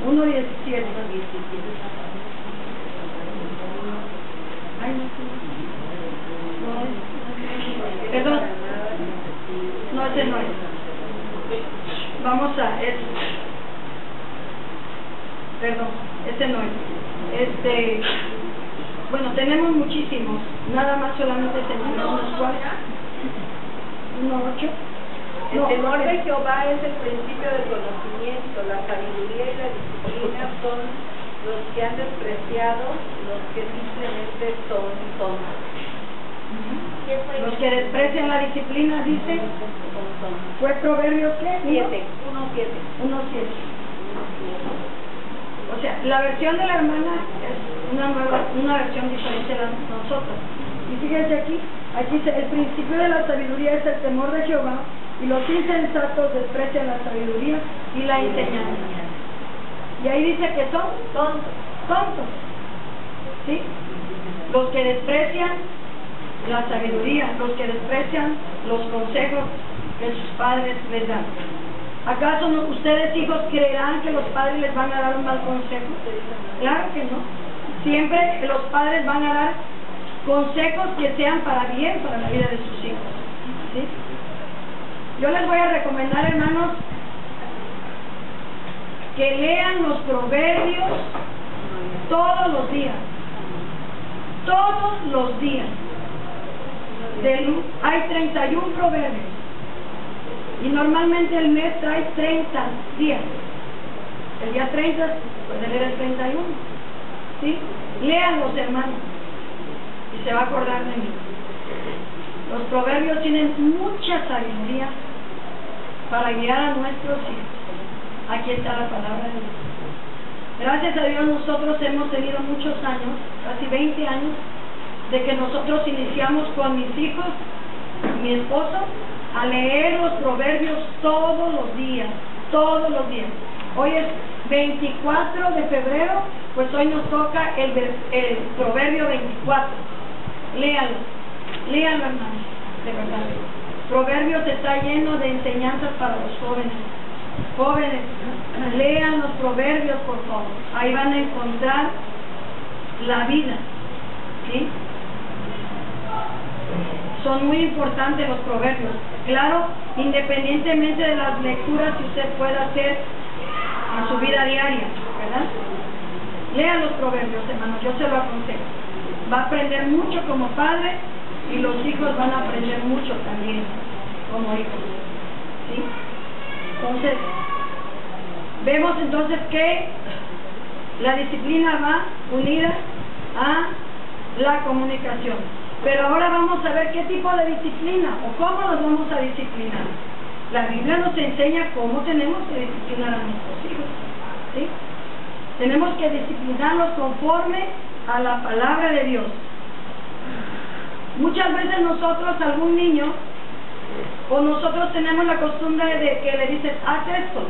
S1: 1:17. Perdón, no, ese no es. Vamos a, perdón, ese no es. Bueno, tenemos muchísimos, nada más solamente tenemos unos cuantos. 1:8.
S4: El temor de Jehová es el principio del conocimiento, la sabiduría y la disciplina son los que han despreciado, los que simplemente son tontos.
S1: Los que desprecian la disciplina, dice, ¿fue Proverbios qué?
S4: 1:7.
S1: 1:7. O sea, la versión de la hermana es una versión diferente a la de nosotros. Y fíjense aquí dice, el principio de la sabiduría es el temor de Jehová, y los insensatos desprecian la sabiduría y la enseñanza. Y ahí dice que son tontos. ¿Sí? Los que desprecian la sabiduría, los que desprecian los consejos que sus padres les dan. ¿Acaso ustedes, hijos, creerán que los padres les van a dar un mal consejo? Claro que no. Siempre los padres van a dar consejos que sean para bien, para la vida de sus hijos. ¿Sí? Yo les voy a recomendar, hermanos, que lean los proverbios todos los días. Todos los días. Hay 31 proverbios. Y normalmente el mes trae 30 días. El día 30 puede leer el 31. ¿Sí? Léanlos, hermanos. Y se va a acordar de mí. Los proverbios tienen mucha sabiduría para guiar a nuestros hijos. Aquí está la palabra de Dios. Gracias a Dios nosotros hemos tenido muchos años, casi 20 años, de que nosotros iniciamos con mis hijos, mi esposo, a leer los proverbios todos los días. Hoy es 24 de febrero, pues hoy nos toca el proverbio 24. Léanlo, hermanos, de verdad. Proverbios está lleno de enseñanzas para los jóvenes. Jóvenes, lean los proverbios, por favor. Ahí van a encontrar la vida. ¿Sí? Son muy importantes los proverbios. Claro, independientemente de las lecturas que usted pueda hacer en su vida diaria, ¿verdad? Lean los proverbios, hermanos, yo se lo aconsejo. Va a aprender mucho como padre y los hijos van a aprender mucho también como hijos. ¿Sí? Entonces, vemos entonces que la disciplina va unida a la comunicación. Pero ahora vamos a ver qué tipo de disciplina o cómo nos vamos a disciplinar. La Biblia nos enseña cómo tenemos que disciplinar a nuestros hijos. ¿Sí? Tenemos que disciplinarlos conforme a la palabra de Dios. Muchas veces nosotros, algún niño, o nosotros tenemos la costumbre de que le dices, haz esto.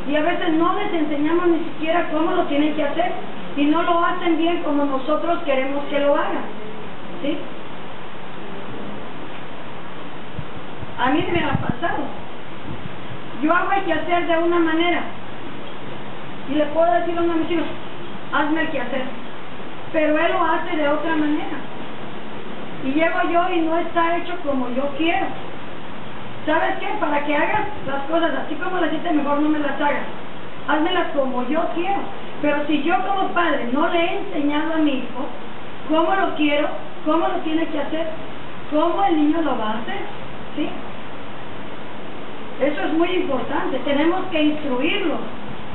S1: Y a veces no les enseñamos ni siquiera cómo lo tienen que hacer. Y no lo hacen bien como nosotros queremos que lo hagan. ¿Sí? A mí me ha pasado. Yo hago el quehacer de una manera y le puedo decir a uno de mis hijos, hazme el quehacer, pero él lo hace de otra manera y llego yo y no está hecho como yo quiero. ¿Sabes qué? Para que hagas las cosas así como las hiciste, mejor no me las hagas, házmelas como yo quiero. Pero si yo como padre no le he enseñado a mi hijo cómo lo quiero, cómo lo tiene que hacer, cómo el niño lo va a hacer. ¿Sí? Eso es muy importante. Tenemos que instruirlos,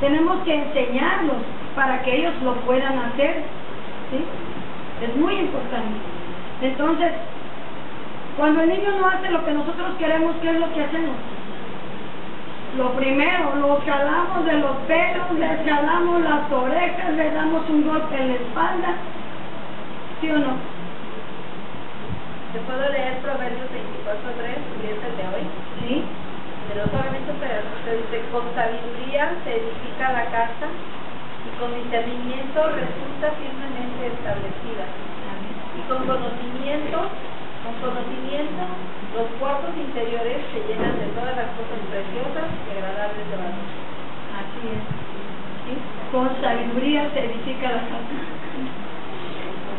S1: tenemos que enseñarlos para que ellos lo puedan hacer. ¿Sí? Es muy importante. Entonces, cuando el niño no hace lo que nosotros queremos, ¿qué es lo que hacemos? Lo primero, lo jalamos de los pelos, le jalamos las orejas, le damos un golpe en la espalda. ¿Sí o no?
S4: ¿Te puedo leer Proverbios 24:3, que es el de hoy?
S1: Sí.
S4: Pero solamente un pedazo. Dice, con sabiduría se edifica la casa y con discernimiento resulta firmemente establecida. Y con conocimiento Con conocimiento, los cuartos interiores se llenan de todas las cosas preciosas y agradables de valor.
S1: Así es. ¿Sí? Con sabiduría se edifica la casa.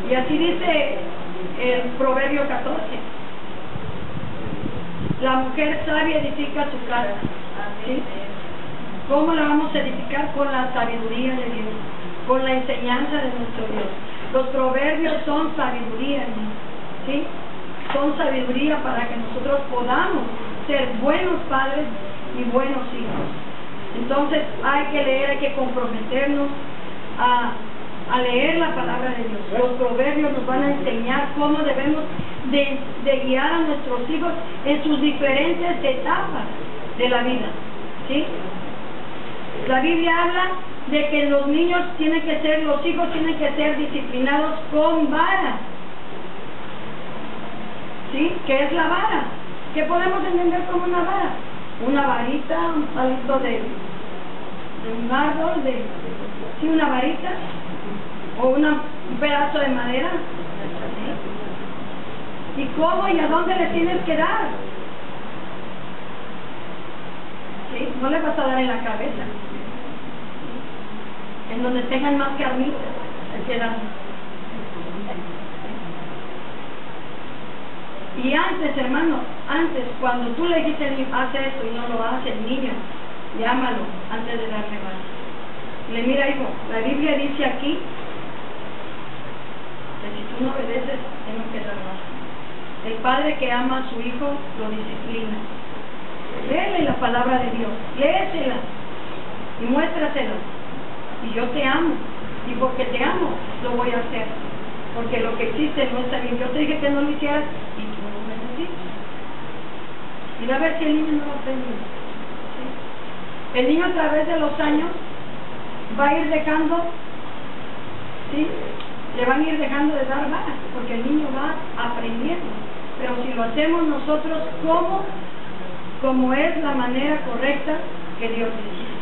S1: Y así dice el Proverbio 14. La mujer sabia edifica su casa. ¿Sí? ¿Cómo la vamos a edificar? Con la sabiduría de Dios, con la enseñanza de nuestro Dios. Los proverbios son sabiduría, ¿sí? Son sabiduría para que nosotros podamos ser buenos padres y buenos hijos. Entonces hay que leer, hay que comprometernos a leer la palabra de Dios. Los proverbios nos van a enseñar cómo debemos de guiar a nuestros hijos en sus diferentes etapas de la vida, ¿sí? La Biblia habla de que los niños los hijos tienen que ser disciplinados con vara. ¿Sí? ¿Qué es la vara? ¿Qué podemos entender como una vara? Una varita, un palito de un árbol, ¿sí? Una varita, o un pedazo de madera. ¿Sí? ¿Y cómo y a dónde le tienes que dar? ¿Sí? No le vas a dar en la cabeza. En donde tengan más carnitas, hay que dar. Y antes, hermano, cuando tú le dijiste al niño, haz esto y no lo hace el niño, llámalo antes de darle más. Le mira, hijo, la Biblia dice aquí que si tú no obedeces, tengo que dar más. El padre que ama a su hijo lo disciplina. Léele la palabra de Dios, léesela y muéstrasela. Y yo te amo, y porque te amo, lo voy a hacer. Porque lo que existe no está bien. Yo te dije que no lo hicieras y tú no me lo hiciste. Y va a ver si el niño no lo aprende. ¿Sí? El niño a través de los años va a ir dejando, ¿sí? Le van a ir dejando de dar varas, porque el niño va aprendiendo. Pero si lo hacemos nosotros como es la manera correcta que Dios dice.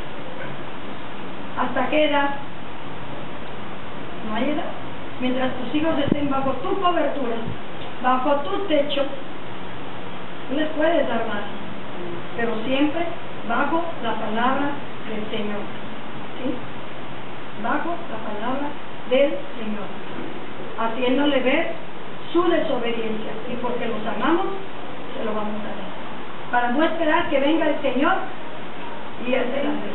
S1: ¿Hasta qué edad? No hay edad. Mientras tus hijos estén bajo tu cobertura, bajo tu techo, tú les puedes dar más, pero siempre bajo la palabra del Señor, ¿sí? Bajo la palabra del Señor, haciéndole ver su desobediencia, y porque los amamos, se lo vamos a dar, para no esperar que venga el Señor y Él se la dé,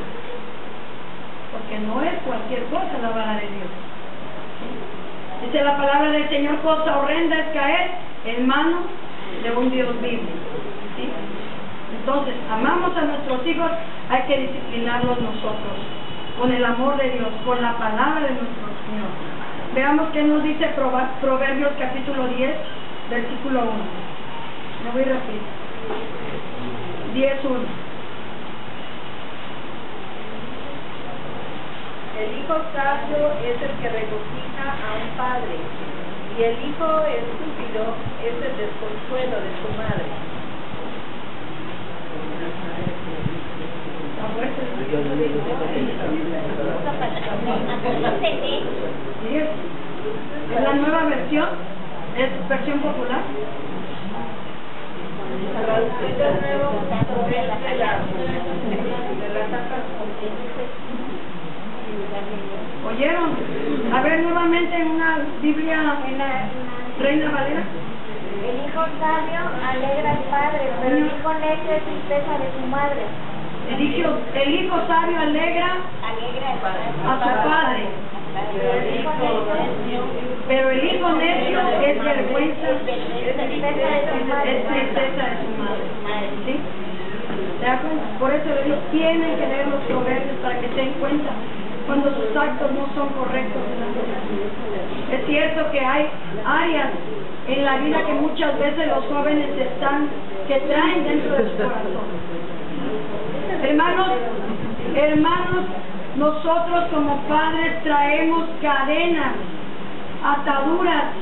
S1: porque no es cualquier cosa la vara de Dios. Dice la palabra del Señor, cosa horrenda es caer en manos de un Dios vivo. ¿Sí? Entonces, amamos a nuestros hijos, hay que disciplinarlos nosotros, con el amor de Dios, con la palabra de nuestro Señor. Veamos qué nos dice Proverbios capítulo 10, versículo 1. Me voy rápido. 10:1.
S4: El hijo sabio es el que regocija a un padre, y el hijo estúpido es el desconsuelo de su madre.
S1: ¿Es la nueva versión? ¿Es versión popular?
S4: La traducción del Nuevo Testamento de la Santa.
S1: ¿Oyeron? A ver nuevamente en una Biblia Reina Valera.
S3: El hijo sabio alegra al padre, pero el hijo necio es tristeza de su madre.
S1: El hijo sabio alegra a su padre, pero el hijo necio es vergüenza, es tristeza de su madre. ¿Sí? ¿Se da cuenta? Por eso le digo, tienen que leer los proverbios para que se den cuenta cuando sus actos no son correctos delante de Dios. Es cierto que hay áreas en la vida que muchas veces los jóvenes que traen dentro de su corazón. Hermanos, nosotros como padres traemos cadenas, ataduras,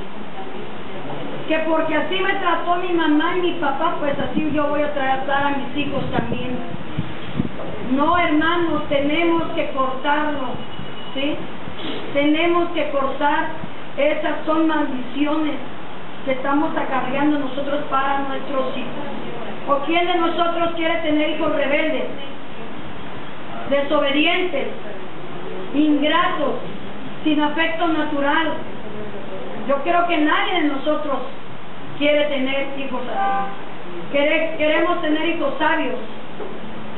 S1: que porque así me trató mi mamá y mi papá, pues así yo voy a tratar a mis hijos también. No, hermanos, tenemos que cortarlo, ¿sí? Tenemos que cortar, esas son maldiciones, que estamos acarreando nosotros para nuestros hijos? ¿O quién de nosotros quiere tener hijos rebeldes, desobedientes, ingratos, sin afecto natural? Yo creo que nadie de nosotros quiere tener hijos así. Queremos tener hijos sabios,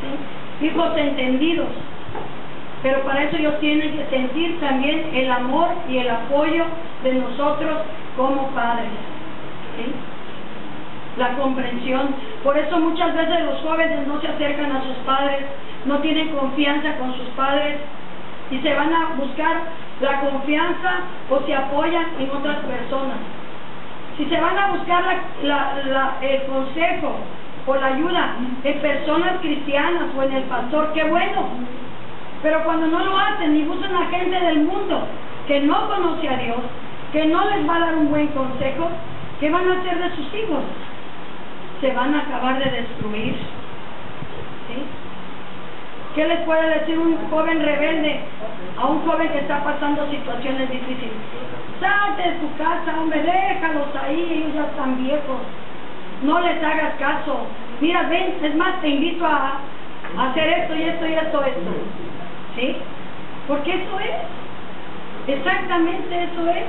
S1: ¿sí? Hijos entendidos, pero para eso ellos tienen que sentir también el amor y el apoyo de nosotros como padres, ¿sí? La comprensión. Por eso muchas veces los jóvenes no se acercan a sus padres, no tienen confianza con sus padres y se van a buscar la confianza o se apoyan en otras personas. Si se van a buscar el consejo o la ayuda en personas cristianas o en el pastor, qué bueno. Pero cuando no lo hacen y buscan a gente del mundo que no conoce a Dios, que no les va a dar un buen consejo, ¿qué van a hacer de sus hijos? Se van a acabar de destruir, ¿sí? ¿Qué les puede decir un joven rebelde a un joven que está pasando situaciones difíciles? Salte de tu casa, hombre, déjalos ahí, ellos ya están viejos. No les hagas caso. Mira, ven, es más, te invito a hacer esto y esto y esto, ¿sí? Porque eso es, exactamente eso es.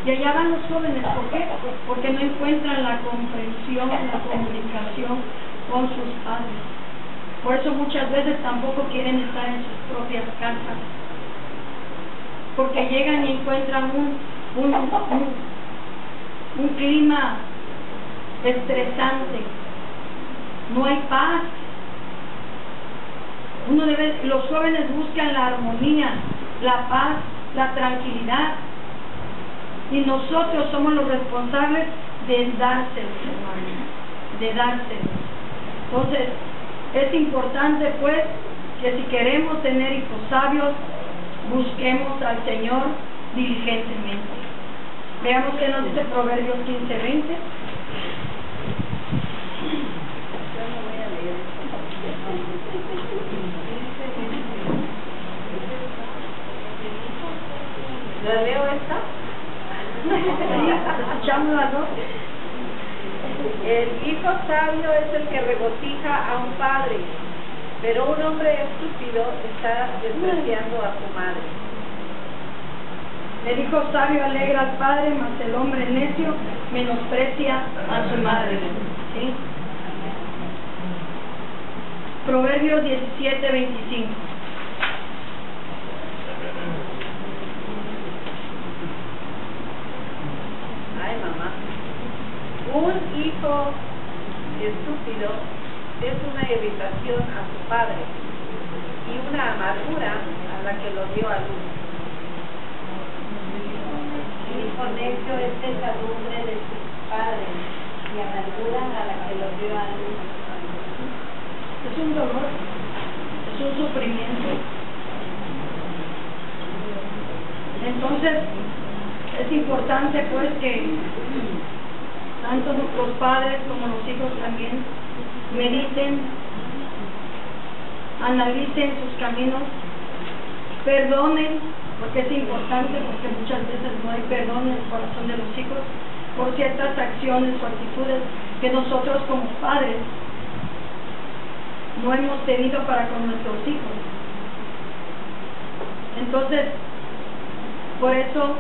S1: Y allá van los jóvenes, ¿por qué? Porque no encuentran la comprensión, la comunicación con sus padres. Por eso muchas veces tampoco quieren estar en sus propias casas, porque llegan y encuentran un clima estresante, no hay paz. Los jóvenes buscan la armonía, la paz, la tranquilidad, y nosotros somos los responsables de dárselos, hermanos, de dárselos. Entonces, es importante pues que si queremos tener hijos sabios, busquemos al Señor diligentemente. Veamos qué nos dice Proverbios 15:20.
S4: ¿La leo esta?
S1: Escuchamos las dos.
S4: El hijo sabio es el que regocija a un padre, pero un hombre estúpido está despreciando a su madre.
S1: El hijo sabio alegra al padre, mas el hombre necio menosprecia a su madre, ¿sí? Proverbios 17:25.
S4: Ay, mamá. Un hijo estúpido es una irritación a su padre y una amargura a la que lo dio a luz.
S3: El hijo necio es pesadumbre de sus padres y amargura a la que lo dio a luz.
S1: Es un dolor, es un sufrimiento. Entonces, es importante pues que tanto los padres como los hijos también mediten, analicen sus caminos, perdonen, porque es importante, porque muchas veces no hay perdón en el corazón de los hijos por ciertas acciones o actitudes que nosotros como padres no hemos tenido para con nuestros hijos. Entonces, por eso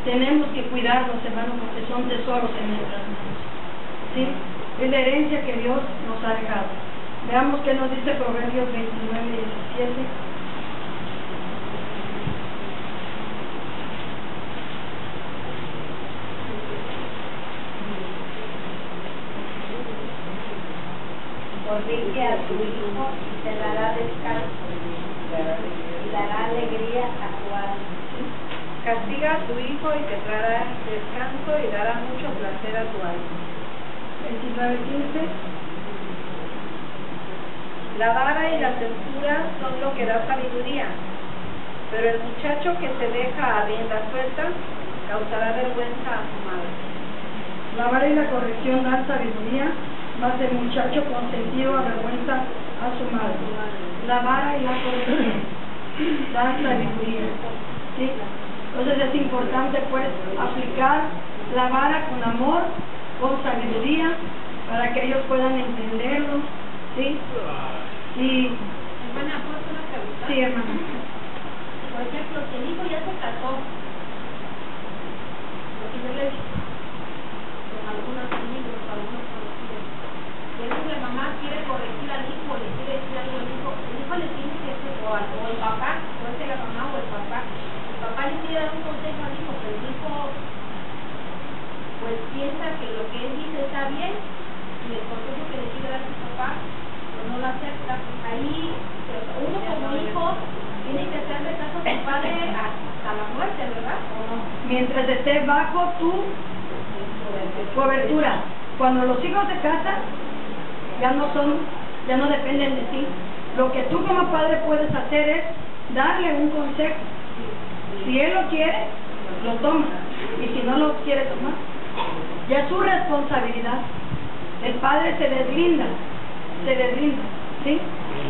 S1: tenemos que cuidarlos, hermanos, porque son tesoros en nuestras manos, ¿sí? Es la herencia que Dios nos ha dejado. Veamos qué nos dice Proverbios 29:17.
S3: Corrige a tu hijo y te dará descanso, y dará alegría a tu alma.
S4: Castiga a tu hijo y te traerá descanso y dará mucho placer a tu alma.
S1: 29:15.
S4: La vara y la censura son lo que da sabiduría, pero el muchacho que se deja a rienda suelta causará vergüenza a su madre.
S1: La vara y la corrección dan sabiduría, mas el muchacho consentido avergüenza a su madre. La vara y la corrección dan sabiduría, ¿sí? Entonces es importante pues aplicar la vara con amor, con sabiduría, para que ellos puedan entenderlo, ¿sí? Y...
S3: Hermana, ¿puedo hacer una pregunta?
S1: Sí, hermana.
S3: Por ejemplo, si el hijo ya se casó, lo que yo le he visto con algunos amigos, algunos conocidos, y entonces la mamá quiere corregir al hijo, le quiere decir algo al hijo, el hijo le tiene que hacer, o el papá, puede ser la mamá o el papá le quiere dar un consejo al hijo, pero el hijo pues piensa que lo que él dice está bien, y el consejo que le quiere dar a su papá pues no lo acepta. Ahí uno como hijo tiene que hacerle caso a su padre hasta la muerte, ¿verdad? ¿O no?
S1: Mientras estés bajo tu cobertura. Cuando los hijos se casan, ya no dependen de ti. Lo que tú como padre puedes hacer es darle un consejo. Si él lo quiere, lo toma. Y si no lo quiere tomar, ya es su responsabilidad. El padre se deslinda, ¿sí?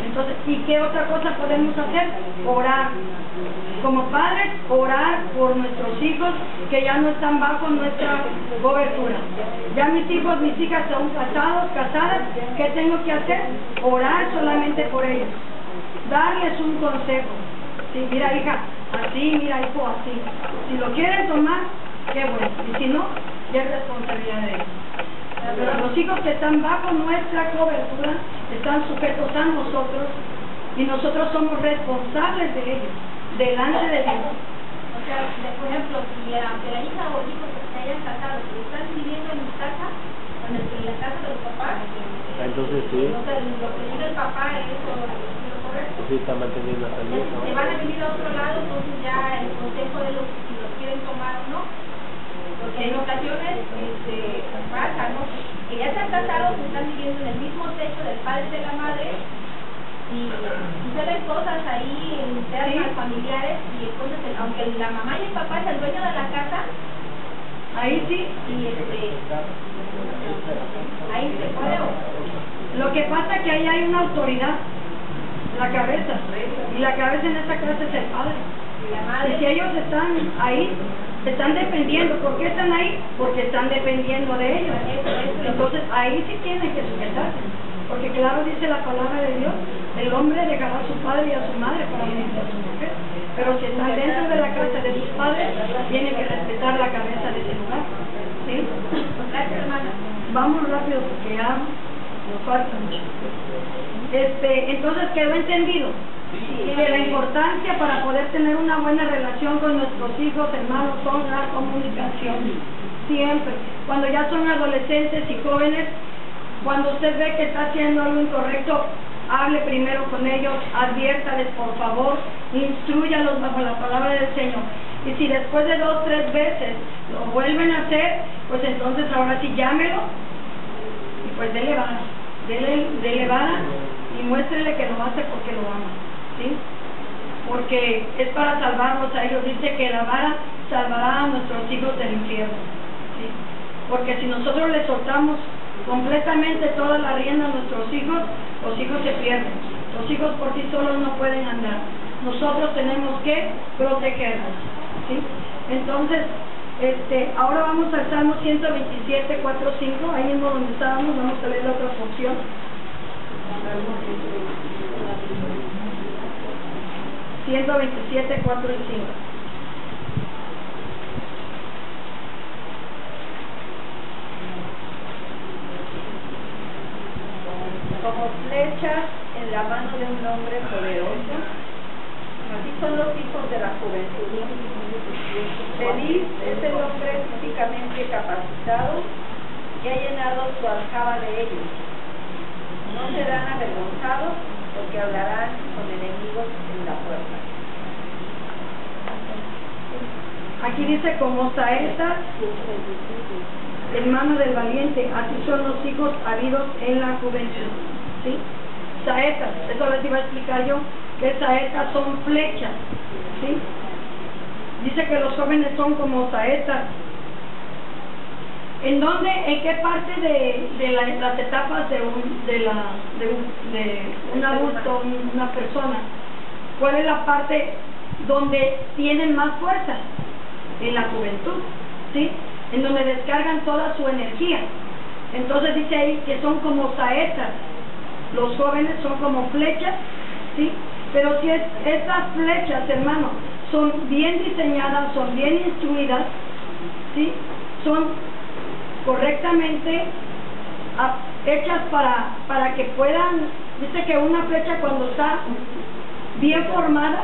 S1: Entonces, ¿y qué otra cosa podemos hacer? Orar. Como padres, orar por nuestros hijos que ya no están bajo nuestra cobertura. Ya mis hijos, mis hijas son casados, casadas. ¿Qué tengo que hacer? Orar solamente por ellos. Darles un consejo. Sí, mira hija, así, mira hijo, así. Si lo quieren tomar, qué bueno. Y si no, ya es responsabilidad de ellos. Pero los hijos que están bajo nuestra cobertura están sujetos a nosotros y nosotros somos responsables de ellos, delante de Dios.
S3: O sea, por ejemplo, si aunque la hija o el hijo se hayan casado, si están viviendo en mi casa, en la casa de los papás,
S2: entonces sí.
S3: Entonces, lo que diga el papá es lo correcto.
S2: Sí, está manteniendo la salud.
S3: Si van a vivir a otro lado, entonces ya el consejo de los si lo quieren tomar o no. Porque en ocasiones pasa, ¿no? Que ya se han casado, están viviendo en el mismo techo del padre y de la madre y suceden cosas ahí internas, familiares, y entonces aunque la mamá y el papá es el dueño de la casa,
S1: Ahí sí.
S3: y ahí se puede.
S1: Lo que pasa es que ahí hay una autoridad, la cabeza, y la cabeza en esta casa es el padre. Y si ellos están ahí, están dependiendo. ¿Por qué están ahí? Porque están dependiendo de ellos. Entonces ahí sí tienen que sujetarse. Porque claro dice la palabra de Dios, el hombre dejará a su padre y a su madre para unirse a su mujer. Pero si están dentro de la casa de sus padres, tienen que respetar la cabeza de ese lugar. ¿Sí?
S3: Gracias, hermana.
S1: Vamos rápido porque ya nos falta mucho. Entonces quedó entendido que la importancia para poder tener una buena relación con nuestros hijos, hermanos, son la comunicación. Siempre. Cuando ya son adolescentes y jóvenes, cuando usted ve que está haciendo algo incorrecto, hable primero con ellos, adviértales por favor, instrúyalos bajo la palabra del Señor. Y si después de 2 o 3 veces lo vuelven a hacer, pues entonces ahora sí llámelo y pues dele vara y muéstrele que lo hace porque lo ama, ¿sí? Porque es para salvarlos a ellos. Dice que la vara salvará a nuestros hijos del infierno, ¿sí? Porque si nosotros les soltamos completamente toda la rienda a nuestros hijos, los hijos se pierden. Los hijos por sí solos no pueden andar. Nosotros tenemos que protegerlos, ¿sí? Entonces, ahora vamos al Salmo 127, 4, 5, ahí mismo donde estábamos, vamos a leer la otra porción. 127, 4 y 5.
S4: Como flechas en la mano de un hombre poderoso, así son los hijos de la juventud. Feliz es el hombre físicamente capacitado que ha llenado su aljaba de ellos. No serán avergonzados porque hablarán con enemigos en la puerta.
S1: Aquí dice como saeta en mano del valiente, así son los hijos habidos en la juventud, ¿sí? Saetas, eso les iba a explicar yo, que saetas son flechas, ¿sí? Dice que los jóvenes son como saetas. ¿En dónde, en qué parte de las etapas de un adulto, una persona, cuál es la parte donde tienen más fuerza? En la juventud, ¿sí? en donde descargan toda su energía. Entonces dice ahí que son como saetas, los jóvenes son como flechas, ¿sí? Pero si estas flechas, hermano, son bien diseñadas, son bien instruidas, ¿sí? Son correctamente hechas para que puedan, dice que una flecha cuando está bien formada,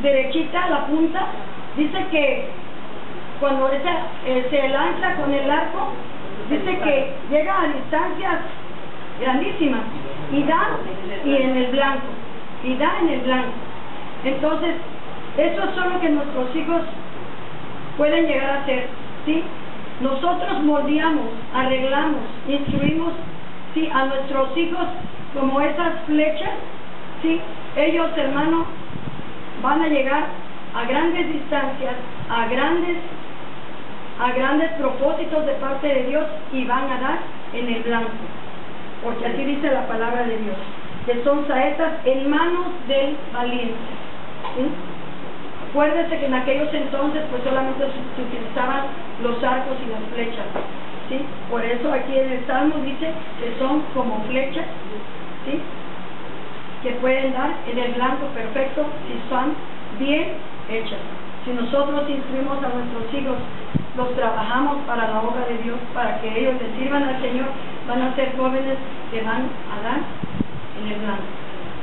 S1: derechita la punta, dice que cuando se lanza con el arco, dice que llega a distancias grandísimas y da en el blanco. Entonces, eso es lo que nuestros hijos pueden llegar a hacer, ¿sí? Nosotros moldeamos, arreglamos, instruimos, ¿sí?, a nuestros hijos como esas flechas, ¿sí? Ellos, hermano, van a llegar a grandes distancias, a grandes propósitos de parte de Dios, y van a dar en el blanco, porque así dice la palabra de Dios, que son saetas en manos del valiente, ¿sí? Acuérdese que en aquellos entonces pues solamente se utilizaban los arcos y las flechas, ¿sí? Por eso aquí en el Salmo dice que son como flechas, ¿sí?, que pueden dar en el blanco perfecto si son bien hechas. Si nosotros instruimos a nuestros hijos, los trabajamos para la obra de Dios, para que ellos le sirvan al Señor, van a ser jóvenes que van a dar en el blanco.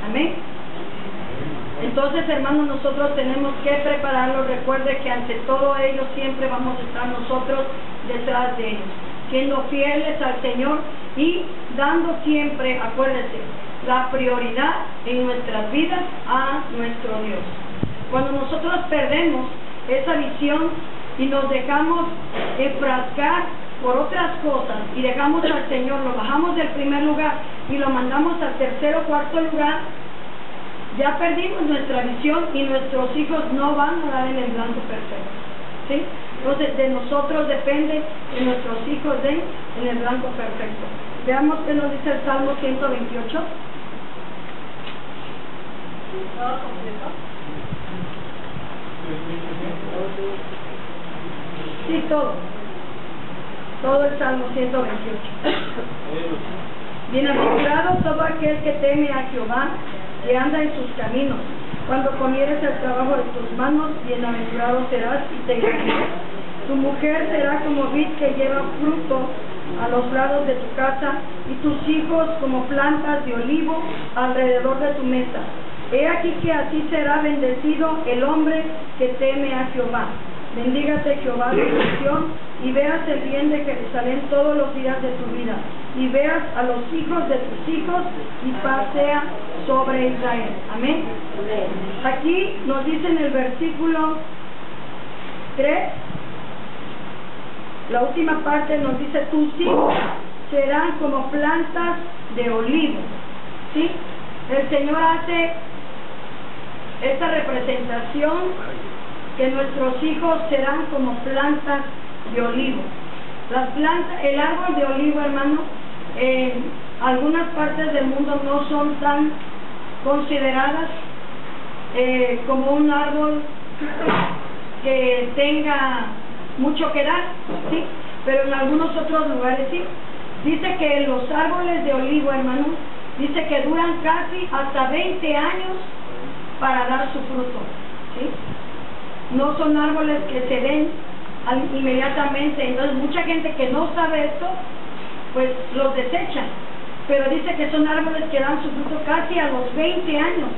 S1: Amén. Entonces, hermanos, nosotros tenemos que prepararlos. Recuerde que ante todo ellos siempre vamos a estar nosotros detrás de ellos, siendo fieles al Señor y dando siempre, acuérdese, la prioridad en nuestras vidas a nuestro Dios. Cuando nosotros perdemos esa visión y nos dejamos enfrascar por otras cosas y dejamos al Señor, lo bajamos del primer lugar y lo mandamos al tercer o cuarto lugar, ya perdimos nuestra visión y nuestros hijos no van a dar en el blanco perfecto, ¿sí? Entonces de nosotros depende que nuestros hijos den en el blanco perfecto. Veamos qué nos dice el Salmo 128.
S3: ¿Todo completo?
S1: Sí, todo el Salmo 128. Bienaventurado todo aquel que teme a Jehová, que anda en sus caminos. Cuando comieres el trabajo de tus manos, bienaventurado serás y te gozarás. Tu mujer será como vid que lleva fruto a los lados de tu casa, y tus hijos como plantas de olivo alrededor de tu mesa. He aquí que así será bendecido el hombre que teme a Jehová. Bendígate Jehová de Sión, y veas el bien de Jerusalén todos los días de tu vida, y veas a los hijos de tus hijos, y paz sea sobre Israel. Amén. Aquí nos dice en el versículo 3, la última parte nos dice: tus hijos serán como plantas de olivo, ¿sí? El Señor hace esta representación, que nuestros hijos serán como plantas de olivo. Las plantas, el árbol de olivo, hermano, en algunas partes del mundo no son tan consideradas como un árbol que tenga mucho que dar, ¿sí? Pero en algunos otros lugares sí. Dice que los árboles de olivo, hermano, dice que duran casi hasta 20 años para dar su fruto, ¿sí? No son árboles que se den inmediatamente. Entonces mucha gente que no sabe esto, pues los desecha, pero dice que son árboles que dan su fruto casi a los 20 años.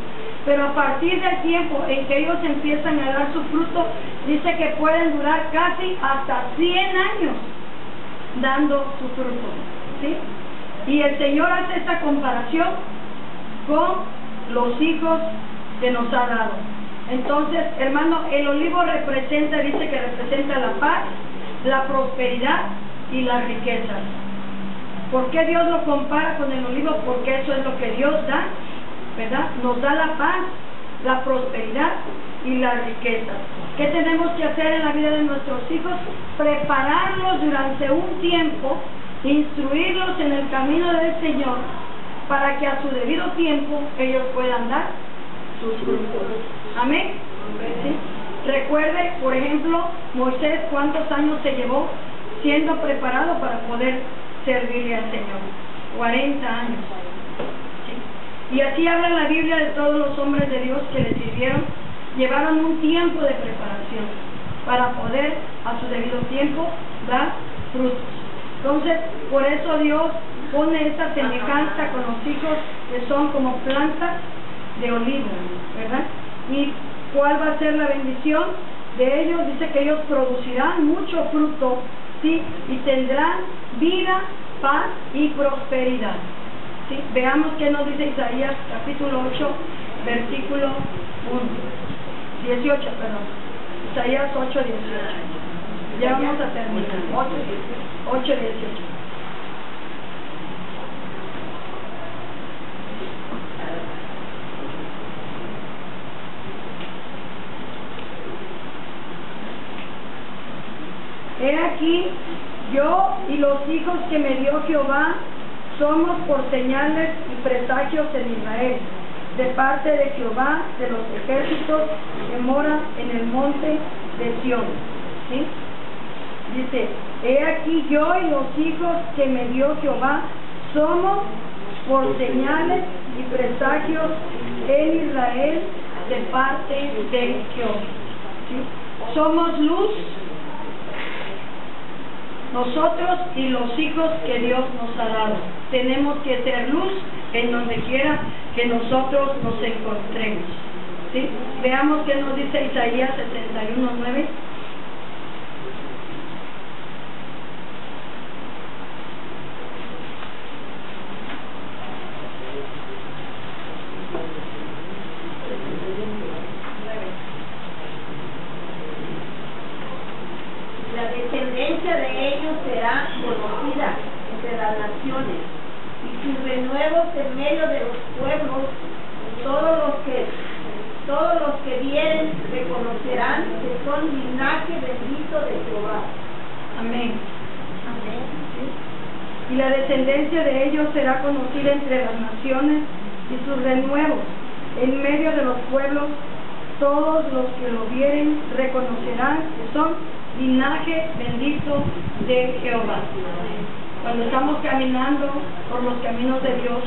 S1: Pero a partir del tiempo en que ellos empiezan a dar su fruto, dice que pueden durar casi hasta 100 años dando su fruto, ¿sí? Y el Señor hace esta comparación con los hijos que nos ha dado. Entonces, hermano, el olivo representa, dice que representa la paz, la prosperidad y las riquezas. ¿Por qué Dios lo compara con el olivo? Porque eso es lo que Dios da, ¿verdad? Nos da la paz, la prosperidad y las riquezas. ¿Qué tenemos que hacer en la vida de nuestros hijos? Prepararlos durante un tiempo, instruirlos en el camino del Señor, para que a su debido tiempo ellos puedan dar sus frutos. Amén. ¿Sí? Recuerde, por ejemplo, Moisés, cuántos años se llevó siendo preparado para poder servirle al Señor. 40 años. ¿Sí? Y así habla la Biblia de todos los hombres de Dios que le sirvieron. Llevaron un tiempo de preparación para poder a su debido tiempo dar frutos. Entonces, por eso Dios pone esta semejanza con los hijos que son como plantas de olivo, ¿verdad? ¿Y cuál va a ser la bendición de ellos? Dice que ellos producirán mucho fruto, ¿sí? Y tendrán vida, paz y prosperidad. ¿Sí? Veamos qué nos dice Isaías capítulo 8, versículo 18, perdón. Isaías 8, 18. Ya vamos a terminar. 8, 18. He aquí, yo y los hijos que me dio Jehová somos por señales y presagios en Israel, de parte de Jehová de los ejércitos que mora en el monte de Sión. ¿Sí? Dice, he aquí yo y los hijos que me dio Jehová somos por señales y presagios en Israel de parte de Jehová. ¿Sí? Somos luz nosotros y los hijos que Dios nos ha dado. Tenemos que ser luz en donde quiera que nosotros nos encontremos. ¿Sí? Veamos qué nos dice Isaías 61:9.
S3: La descendencia de ellos será conocida entre las naciones, y sus renuevos en medio de los pueblos. Todos los que vieren reconocerán que son linaje bendito de Jehová.
S1: Amén. Amén. ¿Sí? Y la descendencia de ellos será conocida entre las naciones, y sus renuevos en medio de los pueblos. Todos los que lo vieren reconocerán que son linaje bendito de Jehová. Cuando estamos caminando por los caminos de Dios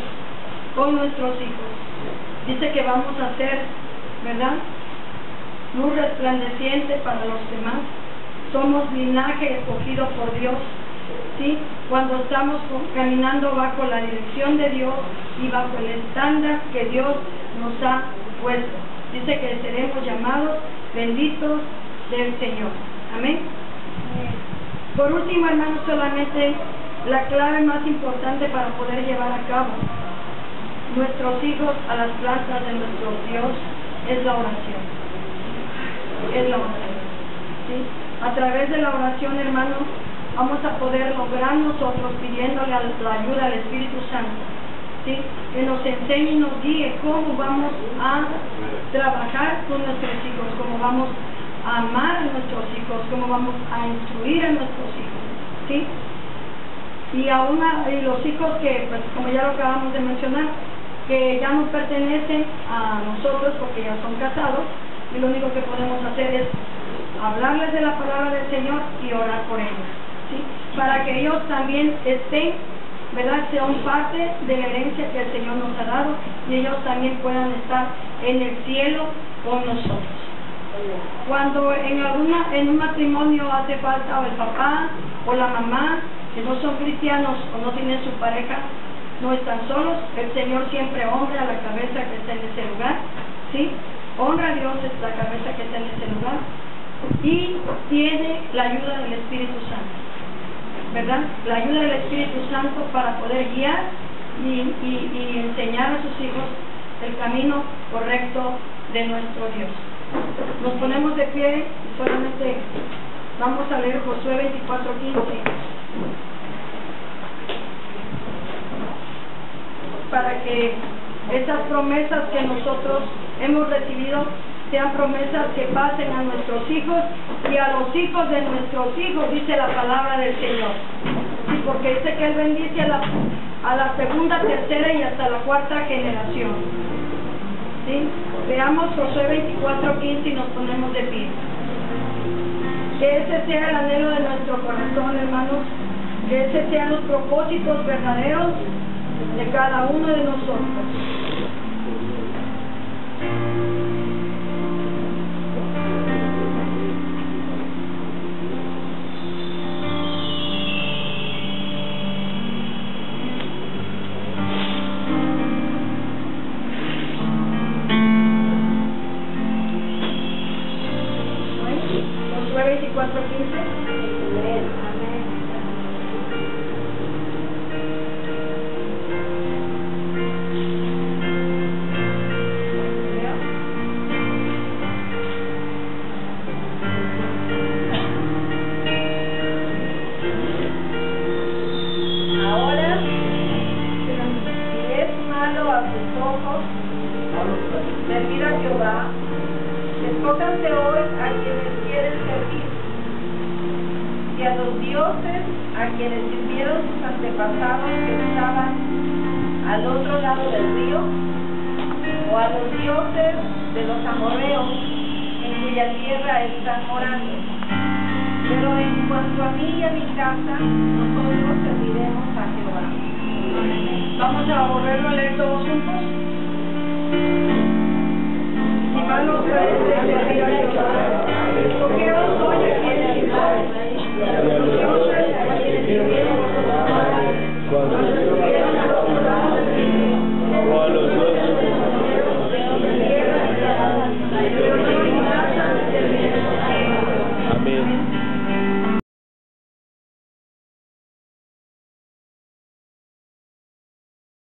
S1: con nuestros hijos, dice que vamos a ser, ¿verdad?, luz resplandeciente para los demás. Somos linaje escogido por Dios, ¿sí? Cuando estamos caminando bajo la dirección de Dios y bajo el estándar que Dios nos ha puesto. Dice que seremos llamados benditos del Señor. Amén. Por último, hermanos, solamente la clave más importante para poder llevar a cabo nuestros hijos a las plantas de nuestro Dios es la oración. Es la oración. ¿Sí? A través de la oración, hermanos, vamos a poder lograr nosotros, pidiéndole la ayuda al Espíritu Santo, ¿sí?, que nos enseñe y nos guíe cómo vamos a trabajar con nuestros hijos, cómo vamos a amar a nuestros hijos, cómo vamos a instruir a nuestros hijos, ¿sí? Y los hijos que, pues, como ya lo acabamos de mencionar, que ya no pertenecen a nosotros porque ya son casados, y lo único que podemos hacer es hablarles de la palabra del Señor y orar por ellos, ¿sí?, para que ellos también estén, ¿verdad?, sean parte de la herencia que el Señor nos ha dado, y ellos también puedan estar en el cielo con nosotros. Cuando en un matrimonio hace falta o el papá o la mamá que no son cristianos o no tienen su pareja, no están solos, el Señor siempre honra a la cabeza que está en ese lugar, ¿sí? Honra a Dios es la cabeza que está en ese lugar, y tiene la ayuda del Espíritu Santo, ¿verdad? La ayuda del Espíritu Santo para poder guiar y enseñar a sus hijos el camino correcto de nuestro Dios. Nos ponemos de pie y solamente vamos a leer Josué 24:15 para que esas promesas que nosotros hemos recibido sean promesas que pasen a nuestros hijos y a los hijos de nuestros hijos, dice la palabra del Señor. Sí, porque dice que Él bendice a la segunda, tercera y hasta la cuarta generación. ¿Sí? Veamos Josué 24:15 y nos ponemos de pie. Que ese sea el anhelo de nuestro corazón, hermanos. Que ese sean los propósitos verdaderos de cada uno de nosotros. Josué 24:15.
S4: Ahora, si es malo a tus ojos servir a Jehová, escójanse hoy a quienes quieren servir, si a los dioses a quienes sirvieron sus antepasados que estaban al otro lado del río, o a los dioses de los amorreos en cuya tierra están morando. Pero en cuanto a mí y a mi casa, nosotros serviremos a Jehová.
S1: Vamos a volverlo a leer todos juntos. Si mal nos